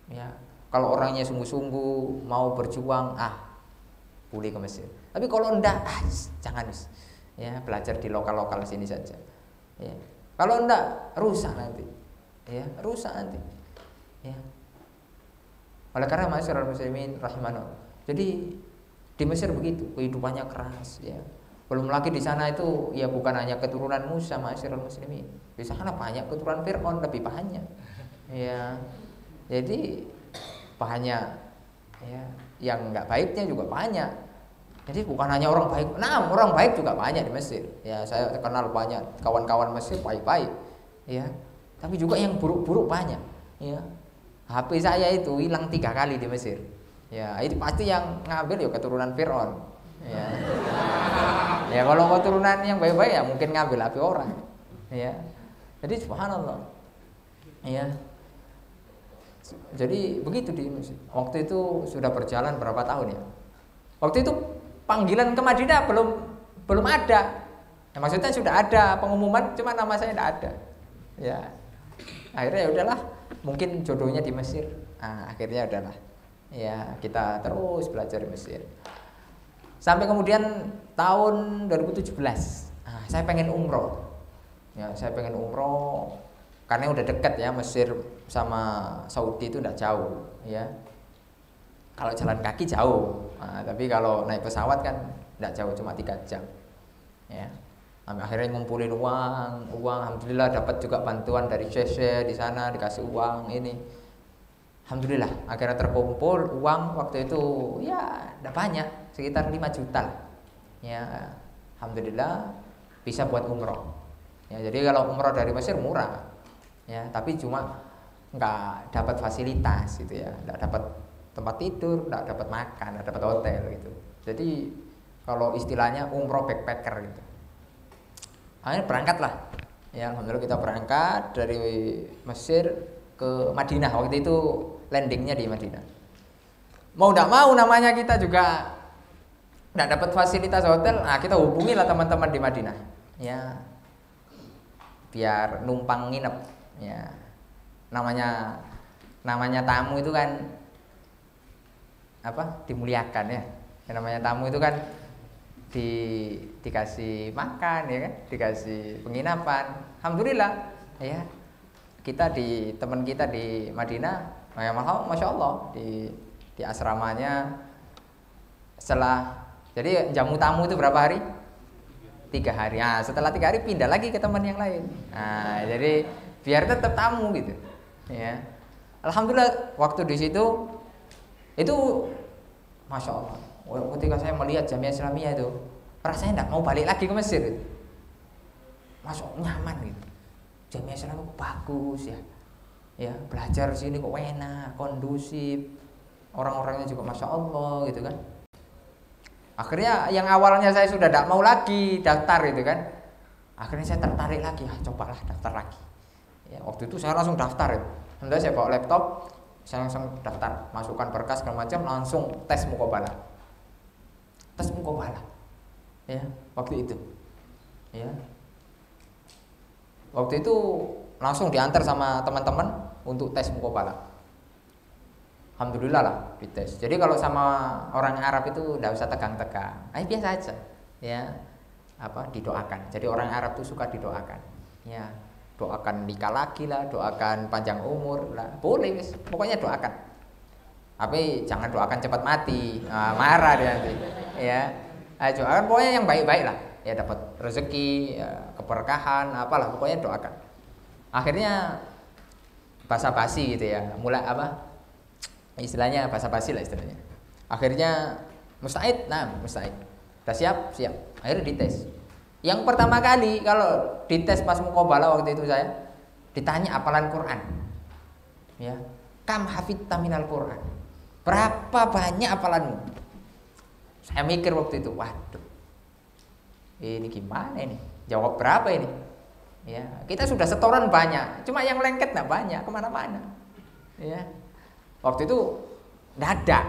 Ya, kalau orangnya sungguh-sungguh mau berjuang, boleh ke Mesir. Tapi kalau enggak, jangan ya, belajar di lokal-lokal sini saja. Ya. Kalau enggak, rusak nanti. Ya, rusak nanti. Ya. Oleh karena masyarakat muslimin rahimahullah. Jadi di Mesir begitu, kehidupannya keras ya. Belum lagi di sana itu ya bukan hanya keturunan Musa masyarakat muslimin. Di sana banyak keturunan Fir'aun, lebih banyak. Ya. Jadi banyak ya, yang enggak baiknya juga banyak. Jadi bukan hanya orang baik. Nah, orang baik juga banyak di Mesir. Ya, saya kenal banyak kawan-kawan Mesir baik-baik. Ya. Tapi juga yang buruk-buruk banyak. Ya. HP saya itu hilang 3 kali di Mesir. Ya, itu pasti yang ngambil ya keturunan Fir'aun. Ya. Ya kalau keturunan yang baik-baik ya mungkin ngambil HP orang. Ya. Jadi subhanallah. Ya. Jadi begitu di Mesir. Waktu itu sudah berjalan berapa tahun ya? Waktu itu panggilan ke Madinah belum ada. Ya, maksudnya sudah ada pengumuman, cuma nama saya tidak ada. Ya. Akhirnya ya udahlah, mungkin jodohnya di Mesir. Akhirnya udahlah. Ya, kita terus belajar di Mesir. Sampai kemudian tahun 2017, saya pengen umroh. Ya, saya pengen umroh karena udah dekat ya, Mesir sama Saudi itu tidak jauh, ya. Kalau jalan kaki jauh, tapi kalau naik pesawat kan tidak jauh, cuma 3 jam. Ya. Akhirnya ngumpulin uang, alhamdulillah dapat juga bantuan dari Syekh di sana, dikasih uang ini. Alhamdulillah, akhirnya terkumpul uang waktu itu ya tidak banyak, sekitar 5 juta lah. Ya, alhamdulillah bisa buat umroh. Ya, jadi kalau umroh dari Mesir murah. Ya, tapi cuma nggak dapat fasilitas gitu ya, nggak dapat tempat tidur, nggak dapat makan, nggak dapat hotel gitu. Jadi kalau istilahnya umroh backpacker gitu. Akhirnya berangkatlah. Ya, alhamdulillah kita berangkat dari Mesir ke Madinah. Waktu itu landingnya di Madinah. Mau tidak mau namanya kita juga tidak dapat fasilitas hotel. Kita hubungilah teman-teman di Madinah. Ya, biar numpang nginep. Ya, namanya tamu itu kan dimuliakan ya. Namanya tamu itu kan dikasih makan ya kan, dikasih penginapan. Alhamdulillah ya, teman kita di Madinah, masya Allah di asramanya jadi jamu tamu itu berapa hari? 3 hari. Setelah 3 hari pindah lagi ke teman yang lain. Jadi biar tetap tamu gitu ya. Alhamdulillah waktu di situ itu masya Allah, ketika saya melihat Jamiah Islamiyah itu rasanya tidak mau balik lagi ke Mesir gitu. Masuk nyaman gitu. Jamiah Islamiyah bagus ya. Ya, belajar sini kok enak, kondusif. Orang-orangnya juga masya Allah gitu kan. Akhirnya yang awalnya saya sudah tidak mau lagi daftar gitu kan. Akhirnya saya tertarik lagi, cobalah daftar lagi. Ya, waktu itu saya langsung daftar ya. Kemudian saya bawa laptop, saya langsung daftar, masukkan berkas segala macam, langsung tes muqabalah. Tes muqabalah. Ya, waktu itu. Ya. Waktu itu langsung diantar sama teman-teman untuk tes muqabalah. Alhamdulillah lah dites. Jadi kalau sama orang Arab itu tidak usah tegang-tegang. Biasa aja. Ya. Didoakan. Jadi orang Arab itu suka didoakan. Ya. Doakan nikah lagi lah, doakan panjang umur lah. Boleh guys, pokoknya doakan. Tapi jangan doakan cepat mati. Marah dia nanti. Ya. Doakan pokoknya yang baik-baik lah. Ya, dapat rezeki, ya, keberkahan, apalah pokoknya doakan. Akhirnya basa-basi gitu ya. Mulai istilahnya basa-basi lah istilahnya. Akhirnya musta'id. Udah siap. Akhirnya dites. Yang pertama kali kalau dites pas muqabalah waktu itu saya ditanya hafalan Quran. Ya. Kam hafidta minal Quran? Berapa banyak hafalanmu? Saya mikir waktu itu, waduh. Ini gimana ini? Jawab berapa ini? Ya, kita sudah setoran banyak, cuma yang lengket nggak banyak kemana-mana. Ya, waktu itu nggak ada,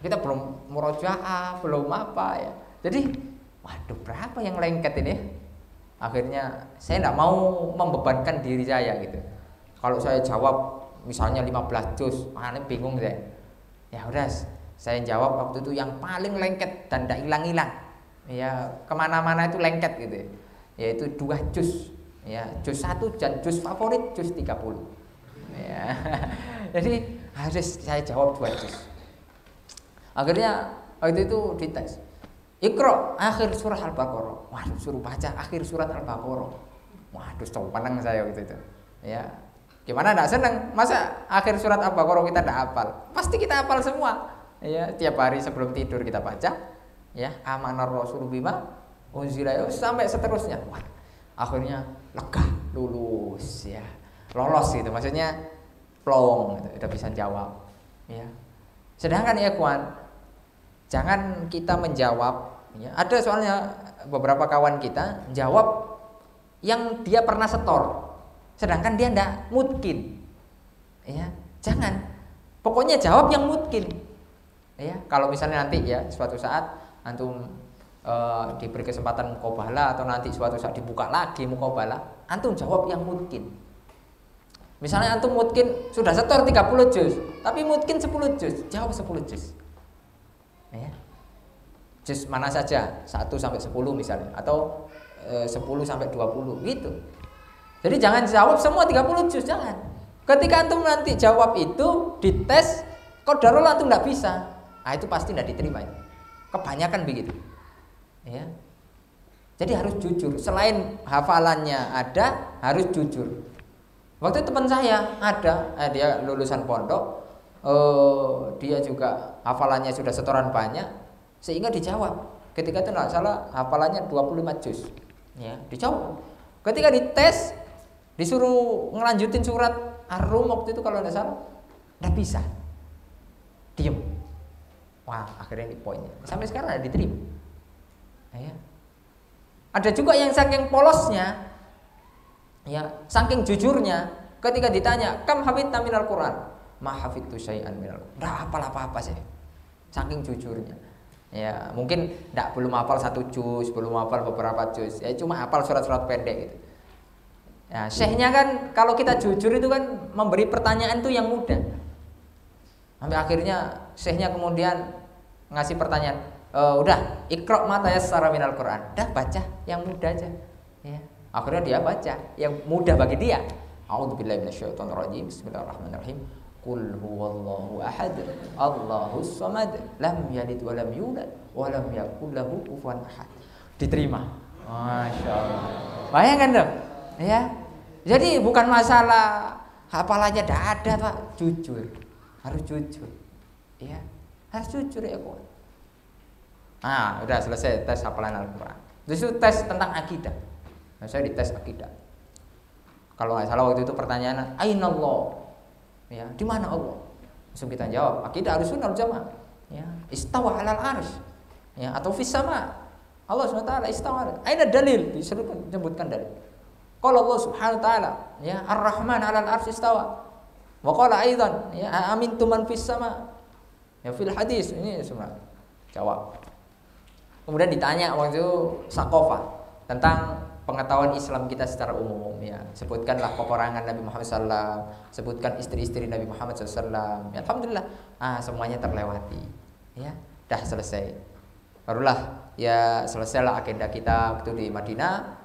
kita belum murojaah, belum apa ya. Jadi, waduh berapa yang lengket ini? Akhirnya saya nggak mau membebankan diri saya gitu. Kalau saya jawab misalnya 15 juz, makanya bingung saya. Ya udah, saya jawab waktu itu yang paling lengket dan tidak hilang-hilang. Ya kemana-mana itu lengket gitu. Yaitu 2 juz. Ya, juz 1 dan juz favorit juz 30. Ya. Jadi harus saya jawab 2 juz. Akhirnya waktu itu dites. Iqra akhir surah Al-Baqarah. Waduh, suruh baca akhir surat Al-Baqarah. Waduh, seneng saya waktu itu. Ya. Gimana enggak seneng? Masa akhir surat Al-Baqarah kita enggak hafal? Pasti kita hafal semua. Ya, tiap hari sebelum tidur kita baca. Ya, amanar rasulu bima unzila sampai seterusnya. Wah, akhirnya lega, lulus ya. Lolos gitu. Maksudnya plong gitu, udah bisa jawab. Ya. Sedangkan ya kawan, jangan kita menjawab ya, ada soalnya beberapa kawan kita jawab yang dia pernah setor, sedangkan dia ndak mungkin, ya jangan. Pokoknya jawab yang mungkin, ya. Kalau misalnya nanti ya suatu saat antum diberi kesempatan mukobala atau nanti suatu saat dibuka lagi mukobala, antum jawab yang mungkin. Misalnya antum mungkin sudah setor 30 juz, tapi mungkin 10 juz, jawab 10 juz. Ya. Juz mana saja, 1 sampai 10 misalnya, atau 10 sampai 20 gitu. Jadi jangan jawab semua 30 juz, jangan. Ketika antum nanti jawab itu dites, qadarullah antum enggak bisa. Ah itu pasti enggak diterima itu. Kebanyakan begitu. Ya. Jadi harus jujur. Selain hafalannya ada, harus jujur. Waktu itu teman saya ada, dia lulusan pondok, dia juga hafalannya sudah setoran banyak, sehingga dijawab. Ketika itu enggak salah hafalannya 25 juz. Ya, dijawab. Ketika dites disuruh ngelanjutin surat Ar-Rum waktu itu kalau enggak salah, enggak bisa. Diem. Wah, akhirnya ini poinnya. Sampai sekarang enggak diterima. Ya. Ada juga yang saking polosnya, ya, saking jujurnya, ketika ditanya, "Kam hafidta minal Qur'an?" "Ma hafidtu syai'an minal Qur'an." Enggak hafal apa-apa sih. Saking jujurnya. Ya, mungkin belum hafal 1 juz, belum hafal beberapa juz. Ya cuma hafal surat-surat pendek gitu. Ya, syekhnya kan kalau kita jujur itu kan memberi pertanyaan itu yang mudah. Sampai akhirnya syekhnya kemudian ngasih pertanyaan, udah iqra ma tayassara minal Qur'an. Dah baca yang mudah aja. Ya. Akhirnya dia baca yang mudah bagi dia. A'udzubillahi minasyaitonirrajim. Bismillahirrahmanirrahim. Qul huwallahu ahad, Allahus samad, lam yalid wa lam yulad wa lam yakul lahu kufuwan ahad. Diterima. Masyaallah. Bayangkan dong. Ya. Jadi bukan masalah hafalannya enggak ada, Pak. Jujur. Harus jujur. Ya. Harus jujur ya, kawan. Nah, udah selesai tes hafalan Al-Qur'an. Terus tes tentang akidah. Nah, saya dites akidah. Kalau nggak salah waktu itu pertanyaan, Ainallah, ya, di mana Allah? Langsung kita jawab, akidah Ahlussunnah wal Jamaah. Ya, istawa 'alal 'arsy. Ya, atau fis sama. Allah Subhanahu wa taala istawa. Aina dalil? Disebutkan dalil. Qala Allah Subhanahu wa taala, ya, Ar-Rahman 'alal 'arsy istawa. Wa qala aidan, ya, amintum man fis sama. Ya, fil hadis ini semua jawab. Kemudian ditanya waktu itu Saqafah tentang pengetahuan Islam kita secara umum, ya. Sebutkanlah peperangan Nabi Muhammad SAW, sebutkan istri-istri Nabi Muhammad SAW. Ya, alhamdulillah, semuanya terlewati. Ya, dah selesai. Barulah ya selesailah agenda kita waktu di Madinah.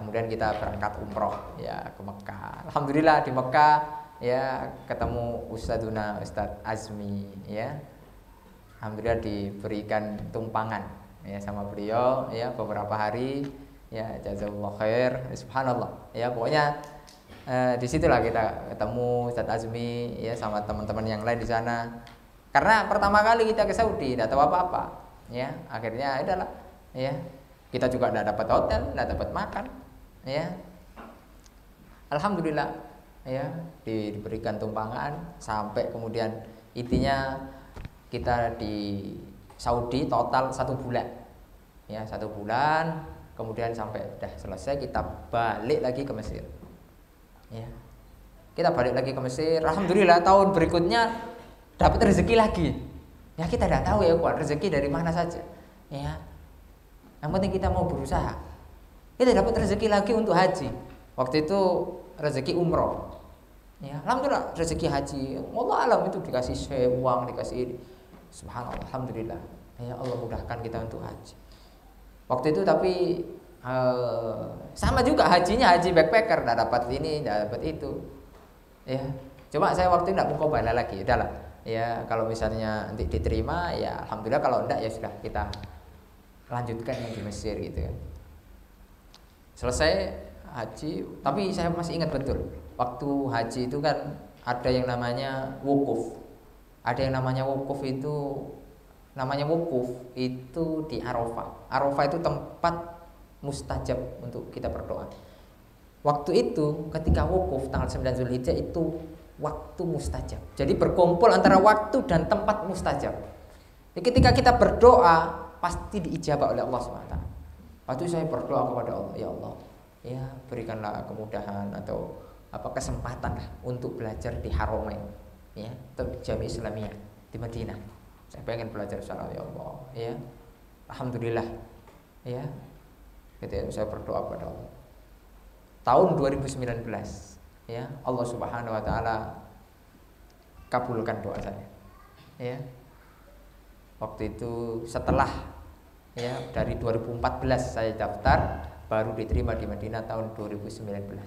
Kemudian kita berangkat umroh ya ke Mekah. Alhamdulillah di Mekah ya ketemu Ustadzuna Ustadz Azmi, ya. Alhamdulillah diberikan tumpangan ya sama beliau ya beberapa hari. Ya, jazakallahu khair, subhanallah. Ya, pokoknya disitulah kita ketemu Ustadz Azmi ya sama teman-teman yang lain di sana. Karena pertama kali kita ke Saudi tidak tahu apa-apa. Ya, akhirnya adalah ya kita juga tidak dapat hotel, tidak dapat makan. Ya, alhamdulillah ya diberikan tumpangan sampai kemudian intinya kita di Saudi total 1 bulan. Ya, 1 bulan. Kemudian sampai dah selesai kita balik lagi ke Mesir. Ya. Kita balik lagi ke Mesir. Alhamdulillah tahun berikutnya dapat rezeki lagi. Ya kita tidak tahu ya kuat rezeki dari mana saja. Ya. Yang penting kita mau berusaha. Kita dapat rezeki lagi untuk haji. Waktu itu rezeki umroh. Ya, alhamdulillah rezeki haji. Allah alam itu dikasih uang, dikasih subhanallah, alhamdulillah. Ya Allah mudahkan kita untuk haji. Waktu itu tapi sama juga hajinya haji backpacker, enggak dapat ini, enggak dapat itu. Ya. Cuma saya waktu itu enggak mukobala lagi, udahlah. Ya, kalau misalnya nanti diterima ya alhamdulillah, kalau enggak ya sudah kita lanjutkan yang di Mesir gitu kan. Selesai haji, tapi saya masih ingat betul waktu haji itu kan ada yang namanya wukuf. Ada yang namanya wukuf itu di Arafah. Arafah itu tempat mustajab untuk kita berdoa. Waktu itu ketika wukuf tanggal 9 Zulhijjah itu waktu mustajab. Jadi berkumpul antara waktu dan tempat mustajab. Jadi ketika kita berdoa pasti diijabah oleh Allah SWT. Waktu saya berdoa kepada Allah, ya Allah, ya berikanlah kemudahan atau kesempatan lah untuk belajar di Haramain, ya, atau Jami Islamiyah di Madinah. Saya pengen belajar salat, ya Allah, ya. Alhamdulillah, ya. Gitu ya, saya berdoa kepada Allah. Tahun 2019, ya, Allah Subhanahu wa taala kabulkan doa saya. Ya. Waktu itu setelah ya dari 2014 saya daftar, baru diterima di Madinah tahun 2019.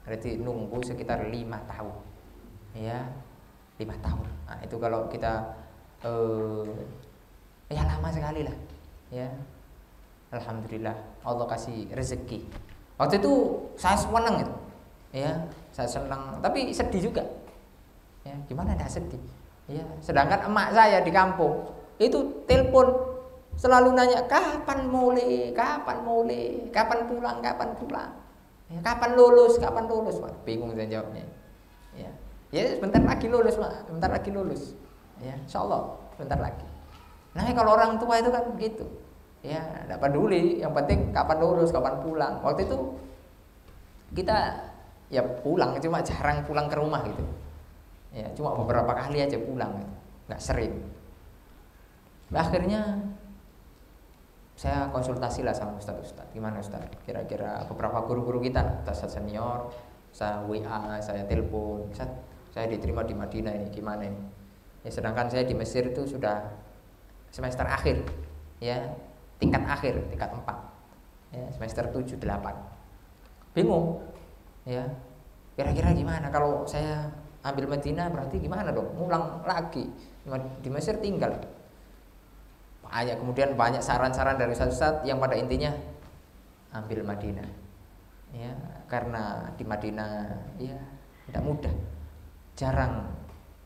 Berarti nunggu sekitar 5 tahun. Ya, 5 tahun. Nah, itu kalau kita ya lama sekali lah. Ya. Alhamdulillah Allah kasih rezeki. Waktu itu saya senang itu. Ya, saya senang, tapi sedih juga. Ya, gimana enggak sedih? Ya, sedangkan emak saya di kampung itu telepon selalu nanya kapan mulai, kapan pulang, ya, kapan lulus. Wah, bingung saya jawabnya. Ya, ya sebentar lagi lulus, Mak. Bentar lagi lulus. Ya, insyaallah bentar lagi. Nah, kalau orang tua itu kan begitu. Ya, enggak peduli, yang penting kapan lulus, kapan pulang. Waktu itu kita ya pulang, cuma jarang pulang ke rumah gitu. Ya, cuma beberapa kali aja pulang, enggak sering. Akhirnya saya konsultasi lah sama Ustadz, gimana Ustadz? Kira-kira beberapa guru-guru kita, Ustadz senior, saya WA, saya telepon, Ustadz, saya diterima di Madinah ini, gimana ini? Ya, sedangkan saya di Mesir itu sudah semester akhir, ya, tingkat akhir, tingkat 4, ya, semester 7, 8. Bingung, ya, kira-kira gimana? Kalau saya ambil Madinah berarti gimana dong? Ngulang lagi, di Mesir tinggal. Kemudian banyak saran-saran dari Ustadz yang pada intinya ambil Madinah, ya, karena di Madinah ya tidak mudah, jarang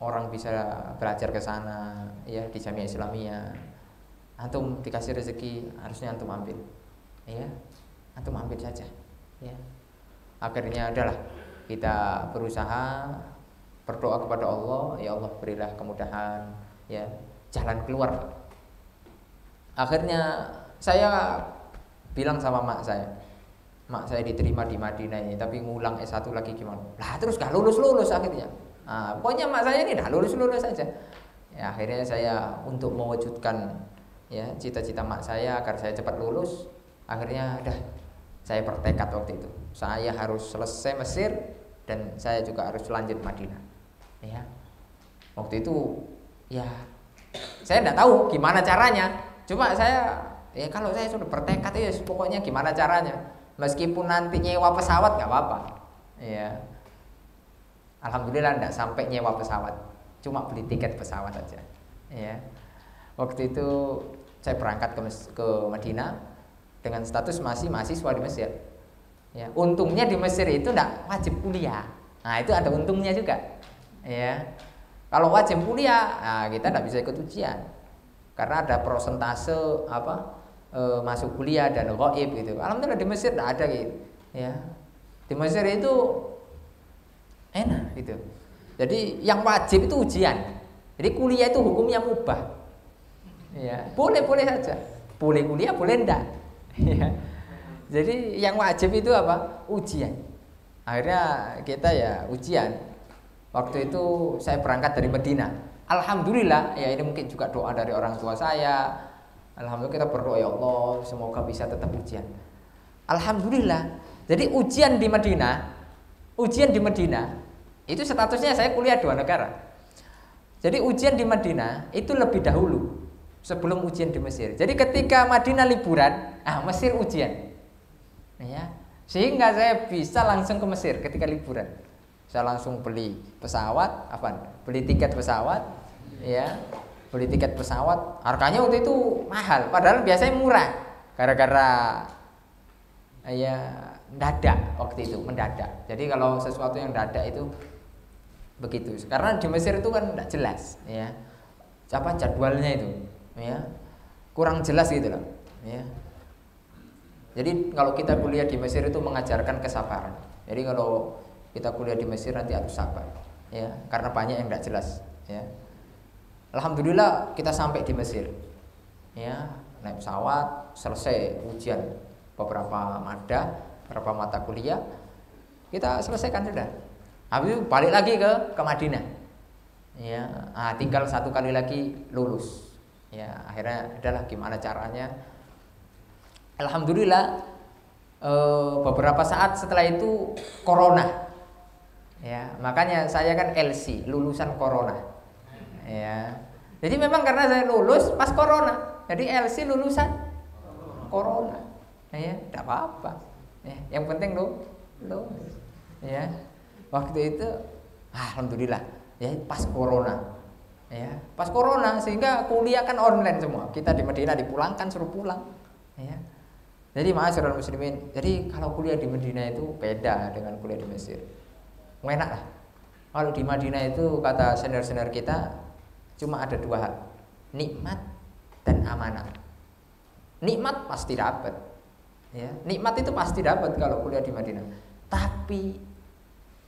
orang bisa belajar ke sana, ya, di Jamiah Islamiyah. Antum dikasih rezeki harusnya antum ambil, ya, antum ambil saja, ya. Akhirnya adalah kita berusaha berdoa kepada Allah, ya Allah berilah kemudahan, ya, jalan keluar. Akhirnya saya bilang sama mak saya diterima di Madinah ini, tapi ngulang S1 lagi gimana? Lah terus gak lulus akhirnya. Nah, pokoknya mak saya ini dah lulus saja. Ya, akhirnya saya untuk mewujudkan ya cita-cita mak saya agar saya cepat lulus, akhirnya saya bertekad waktu itu. Saya harus selesai Mesir dan saya juga harus lanjut Madinah. Ya. Waktu itu ya saya tidak tahu gimana caranya. Cuma saya ya kalau saya sudah bertekad ya pokoknya gimana caranya, meskipun nanti nyewa pesawat nggak apa-apa. Ya, alhamdulillah tidak sampai nyewa pesawat, cuma beli tiket pesawat aja. Ya, waktu itu saya berangkat ke Madinah dengan status masih mahasiswa di Mesir. Ya, untungnya di Mesir itu tidak wajib kuliah. Nah, itu ada untungnya juga. Ya, kalau wajib kuliah, nah kita tidak bisa ikut ujian. Karena ada prosentase masuk kuliah dan ghaib gitu. Alhamdulillah di Mesir tidak ada gitu. Ya. Di Mesir itu enak gitu. Jadi yang wajib itu ujian. Jadi kuliah itu hukumnya mubah. Ya, boleh saja. Boleh kuliah, boleh enggak. Ya. Jadi yang wajib itu apa? Ujian. Akhirnya kita ya ujian. Waktu itu saya berangkat dari Madinah. Alhamdulillah, ya ini mungkin juga doa dari orang tua saya. Alhamdulillah kita berdoa, ya Allah semoga bisa tetap ujian. Alhamdulillah. Jadi ujian di Madinah Itu statusnya saya kuliah 2 negara. Jadi ujian di Madinah itu lebih dahulu sebelum ujian di Mesir. Jadi ketika Madinah liburan, Mesir ujian. Ya. Sehingga saya bisa langsung ke Mesir ketika liburan. Saya langsung beli pesawat, beli tiket pesawat, ya. Beli tiket pesawat, harganya waktu itu mahal, padahal biasanya murah. Gara-gara ya mendadak waktu itu, mendadak. Jadi kalau sesuatu yang mendadak itu begitu. Karena di Mesir itu kan tidak jelas, ya. Apa jadwalnya itu, ya. Kurang jelas gitu loh, ya. Jadi kalau kita kuliah di Mesir itu mengajarkan kesabaran. Jadi kalau kita kuliah di Mesir nanti harus sabar, ya, karena banyak yang tidak jelas, ya. Alhamdulillah kita sampai di Mesir, ya, naik pesawat, selesai ujian beberapa mata kuliah, kita selesaikan sudah. Habis itu balik lagi ke Madinah, ya, tinggal 1 kali lagi lulus, ya. Akhirnya adalah gimana caranya. Alhamdulillah beberapa saat setelah itu corona, ya, makanya saya kan LC, lulusan corona, ya. Jadi memang karena saya lulus pas corona, jadi LC lulusan corona, ya, tidak apa-apa, ya, yang penting lulus, ya. Waktu itu alhamdulillah, ya, pas corona, ya, pas corona, sehingga kuliah kan online semua. Kita di Madinah dipulangkan, suruh pulang, ya. Jadi ma'asyiral muslimin, jadi kalau kuliah di Madinah itu beda dengan kuliah di Mesir. Enak lah. Kalau di Madinah itu kata senior-senior kita cuma ada 2 hal, nikmat dan amanah. Nikmat pasti dapat, ya. Nikmat itu pasti dapat kalau kuliah di Madinah. Tapi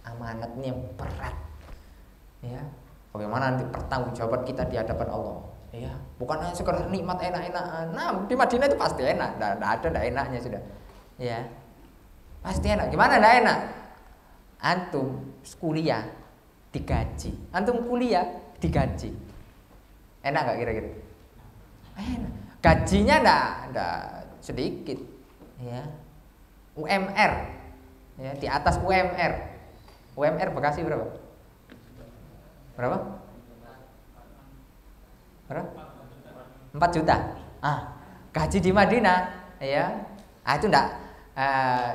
amanatnya berat, ya. Bagaimana nanti pertanggungjawaban kita di hadapan Allah, ya. Bukan hanya sekedar nikmat enak-enakan. Nah, di Madinah itu pasti enak, tidak enaknya sudah, ya. Pasti enak. Gimana tidak enak? Antum kuliah digaji, antum kuliah digaji. Enak nggak kira-kira? Enak. Gajinya enggak sedikit, ya. UMR, ya, di atas UMR. UMR Bekasi berapa? Berapa? 4 juta. Gaji di Madinah, ya. Itu enggak,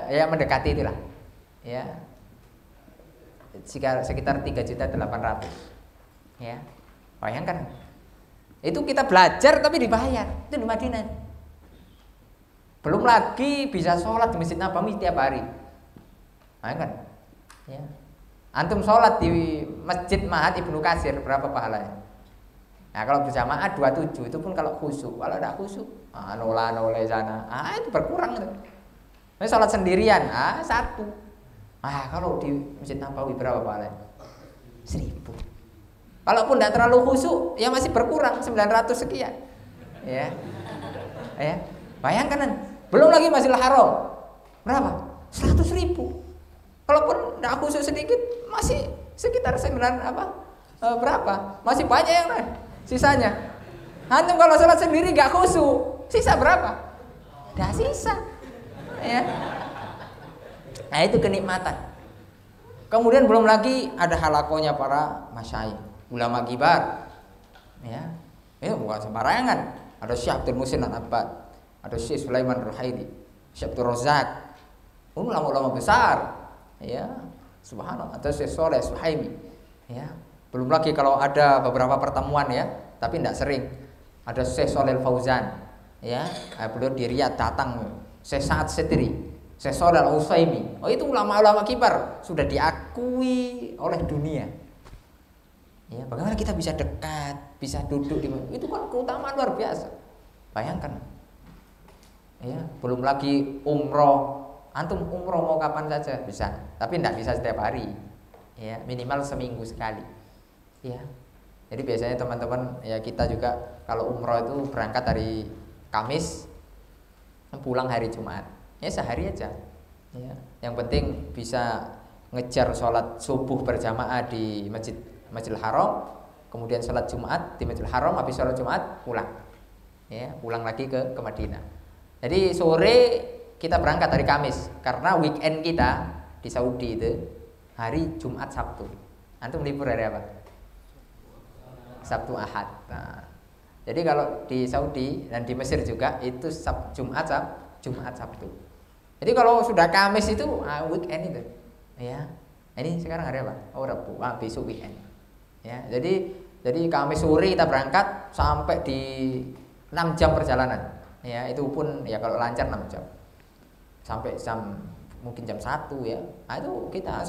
ya, mendekati itulah, ya. Sekitar 3.800.000, ya. Bayangkan. Itu kita belajar tapi dibayar. Itu di Madinah. Belum lagi bisa sholat di Masjid Nabawi tiap hari. Bayangkan, ya. Antum sholat di Masjid Ma'had Ibnu Katsir berapa pahalanya? Nah, kalau berjamaah 27, itu pun kalau khusyuk. Kalau tidak khusyuk, noleh sana, itu berkurang itu. Ini sholat sendirian, 1. Kalau di Masjid Nabawi berapa pahalanya? 1.000. Kalaupun tidak terlalu khusyuk, ya masih berkurang 900 sekian. Ya. Ya. Bayangkan, belum lagi Masjidil Haram. Berapa? 100.000. Kalaupun tidak khusyuk sedikit, masih sekitar 9 berapa? Masih banyak yang lain. Sisanya. Antum kalau sholat sendiri nggak khusyuk, sisa berapa? Dah sisa, ya. Nah, itu kenikmatan. Kemudian belum lagi ada halakonya para masyayikh, ulama kibar, ya. Itu bukan sembarangan. Ada Syekh Abdul Muhsin Al-Abbad, ada Syekh Sulaiman Ruhaili, Syekh Abdul Razak, ulama-ulama besar, ya. Subhanallah. Atau Syekh Soleh Suhaimi, ya. Belum lagi kalau ada beberapa pertemuan, ya, tapi tidak sering. Ada Syekh Shalih Fauzan, ya, beliau di Riyadh datang. Syekh Sa'ad Setiri, Syekh Shalih Al-Utsaimin. Itu ulama-ulama kibar, sudah diakui oleh dunia. Ya, bagaimana kita bisa dekat, bisa duduk di, itu kan keutamaan luar biasa. Bayangkan. Ya, belum lagi umroh. Antum umroh mau kapan saja bisa, tapi tidak bisa setiap hari. Ya, minimal seminggu sekali. Ya, jadi biasanya teman-teman, ya, kita juga kalau umroh itu berangkat hari Kamis, pulang hari Jumat, ya sehari aja. Ya, yang penting bisa ngejar sholat subuh berjamaah di Masjidil Haram, kemudian sholat Jumat di Masjidil Haram, habis sholat Jumat pulang, ya, pulang lagi ke Madinah. Jadi sore kita berangkat hari Kamis, karena weekend kita di Saudi itu hari Jumat Sabtu. Antum libur hari apa? Sabtu Ahad. Nah, jadi kalau di Saudi dan di Mesir juga itu Jumat Sabtu. Jadi kalau sudah Kamis itu weekend itu. Ya. Ini sekarang hari apa? Oh, Rabu. Besok weekend. Ya. Jadi Kamis sore kita berangkat sampai di 6 jam perjalanan. Ya, itu pun ya kalau lancar 6 jam. Sampai mungkin jam 1 ya. Nah, itu kita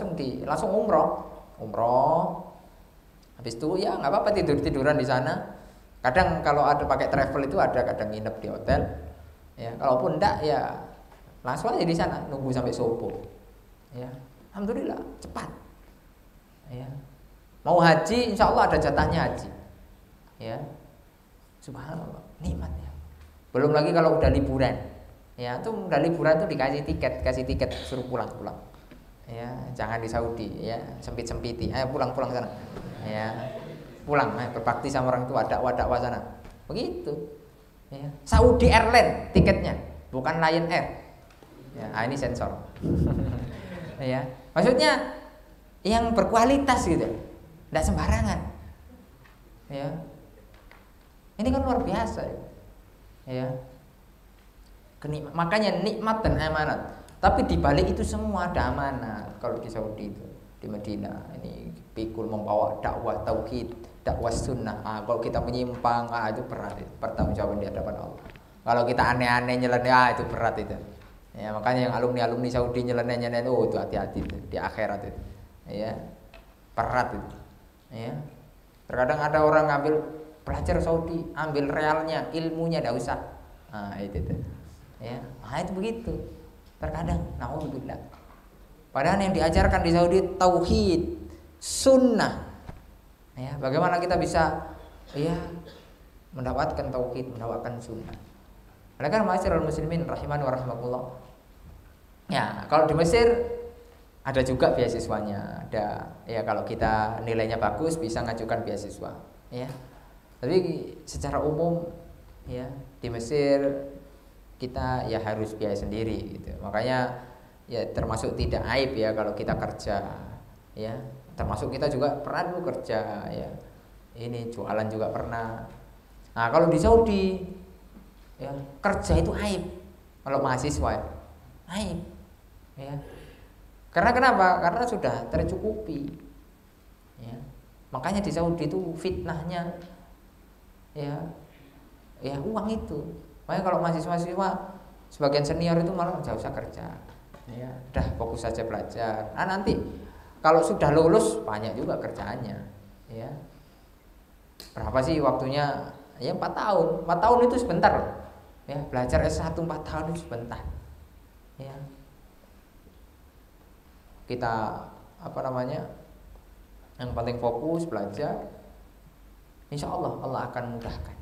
langsung umroh. Habis itu ya nggak apa-apa tiduran di sana. Kadang kalau ada pakai travel itu ada kadang nginep di hotel. Ya, kalaupun enggak ya langsung aja di sana nunggu sampai subuh. Ya, alhamdulillah cepat. Ya. Mau haji, insya Allah ada jatahnya haji. Ya, subhanallah, nikmat ya. Belum lagi kalau udah liburan. Ya, tuh udah liburan tuh dikasih tiket suruh pulang. Ya, jangan di Saudi ya, sempit-sempiti. Ayo pulang sana. Ya. Pulang, berbakti sama orang tua, dakwah sana. Begitu. Ya. Saudi Airlines tiketnya, bukan Lion Air. Ya, ini sensor. Ya. Maksudnya yang berkualitas gitu. Enggak sembarangan. Ya. Ini kan luar biasa ya. Ya. Makanya nikmat dan amanat. Tapi di balik itu semua ada amanat. Kalau di Saudi itu, di Madinah ini pikul membawa dakwah tauhid, dakwah sunnah. Kalau kita menyimpang, itu berat itu, pertanggungjawaban di hadapan Allah. Kalau kita aneh-aneh nyeleneh, itu berat itu. Ya, makanya yang alumni Saudi nyeleneh itu hati-hati itu, di akhirat itu. Ya. Berat itu. Ya. Terkadang ada orang belajar Saudi, ambil realnya, ilmunya enggak usah. Itu. Ya. Itu begitu. Terkadang, naudzubillah. Padahal yang diajarkan di Saudi tauhid, sunnah. Ya, bagaimana kita bisa mendapatkan tauhid, mendapatkan sunnah. Oleh karena ma'asyiral muslimin rahimani wa rahimakumullah. Ya, kalau di Mesir ada juga beasiswanya. Ada ya kalau kita nilainya bagus bisa ngajukan beasiswa, ya. Tapi secara umum ya di Mesir kita ya harus biaya sendiri gitu. Makanya ya termasuk tidak aib ya kalau kita kerja ya. Termasuk kita juga pernah dulu kerja ya. Ini jualan juga pernah. Nah, kalau di Saudi ya kerja itu aib. Kalau mahasiswa ya, aib. Ya. Karena kenapa? Karena sudah tercukupi. Ya. Makanya di Saudi itu fitnahnya ya uang itu. Makanya kalau mahasiswa sebagian senior itu malah nggak usah kerja, ya, udah fokus saja belajar. Nah nanti kalau sudah lulus banyak juga kerjaannya, ya. Berapa sih waktunya? Ya 4 tahun. 4 tahun itu sebentar, ya. Belajar S1 4 tahun itu sebentar, ya. Kita yang penting fokus belajar, insya Allah akan mudahkan.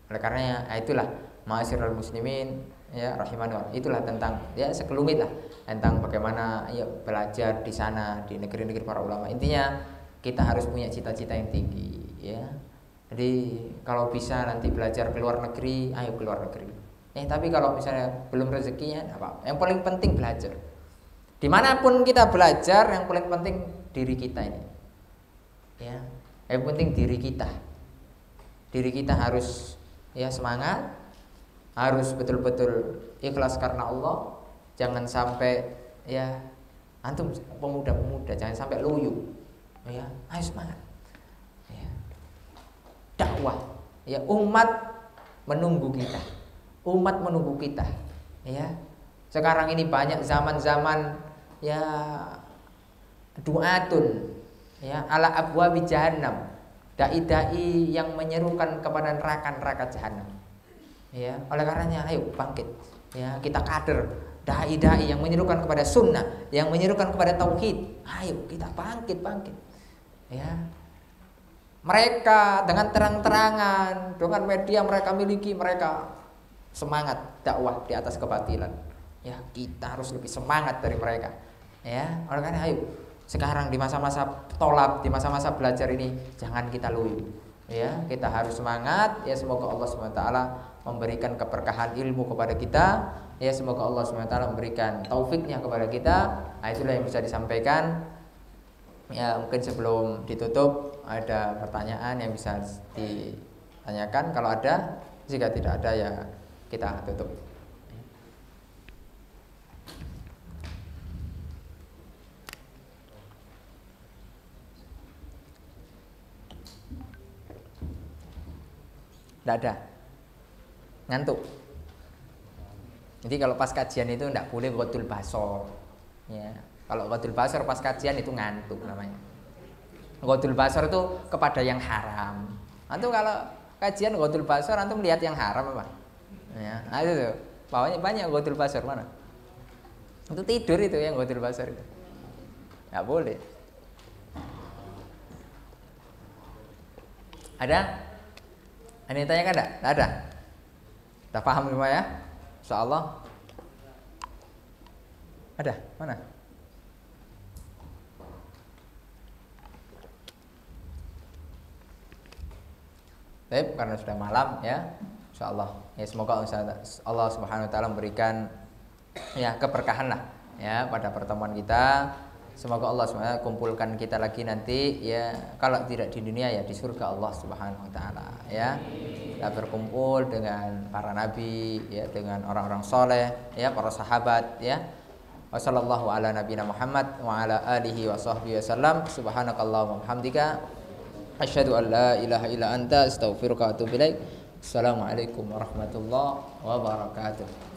Oleh karenanya itulah ma'asyiral muslimin ya rahimani, itulah tentang ya sekelumit lah tentang bagaimana ya belajar di sana di negeri-negeri para ulama. Intinya kita harus punya cita-cita yang tinggi ya. Jadi kalau bisa nanti belajar ke luar negeri, ayo ke luar negeri. Tapi kalau misalnya belum rezekinya apa? Yang paling penting belajar. Dimanapun kita belajar, yang paling penting diri kita ini. Ya, yang penting diri kita. Diri kita harus ya semangat, harus betul-betul ikhlas karena Allah. Jangan sampai ya antum pemuda-pemuda jangan sampai loyo. Ya, ayo semangat. Ya. Dakwah. Ya, umat menunggu kita. Umat menunggu kita. Ya. Sekarang ini banyak zaman-zaman ya du'atun ya ala abwabi jahannam. Dai-dai yang menyerukan kepada neraka-neraka jahanam. Ya, oleh karenanya ayo bangkit. Ya, kita kader dai-dai yang menyerukan kepada sunnah, yang menyerukan kepada tauhid. Ayo kita bangkit. Ya. Mereka dengan terang-terangan, dengan media mereka miliki, mereka semangat dakwah di atas kebatilan. Ya, kita harus lebih semangat dari mereka. Ya, oleh karena ayo sekarang di masa-masa tolab, di masa-masa belajar ini jangan kita loyo. Ya, kita harus semangat. Ya, semoga Allah SWT memberikan keberkahan ilmu kepada kita. Ya, semoga Allah SWT memberikan taufiknya kepada kita. Nah, itulah yang bisa disampaikan. Ya, mungkin sebelum ditutup ada pertanyaan yang bisa ditanyakan. Kalau ada, jika tidak ada ya kita tutup. Tidak ada. Ngantuk. Jadi kalau pas kajian itu tidak boleh ghaddul basar. Ya. Kalau ghaddul basar pas kajian itu ngantuk namanya. Ghaddul basar itu kepada yang haram. Antum kalau kajian ghaddul basar antum lihat yang haram apa? Ya, nah itu tuh. Banyak ghaddul basar mana? Itu tidur itu yang ghaddul basar itu. Enggak boleh. Ada? Ada yang tanyakan enggak? Enggak ada. Sudah paham semua ya? Insyaallah. Ada? Mana? Baik, karena sudah malam ya. Insyaallah. Ya semoga Allah Subhanahu wa taala memberikan ya keberkahan lah ya pada pertemuan kita. Semoga Allah SWT kumpulkan kita lagi nanti ya, kalau tidak di dunia ya di surga Allah Subhanahu wa taala ya. Kita berkumpul dengan para nabi ya, dengan orang-orang soleh ya, para sahabat ya. Wassallallahu ala nabiyina Muhammad wa ala alihi wa sahbihi wasallam. Subhanakallahumma wa bihamdika asyhadu an la ilaha illa anta astaghfiruka wa atubu ilaik. Assalamualaikum warahmatullahi wabarakatuh.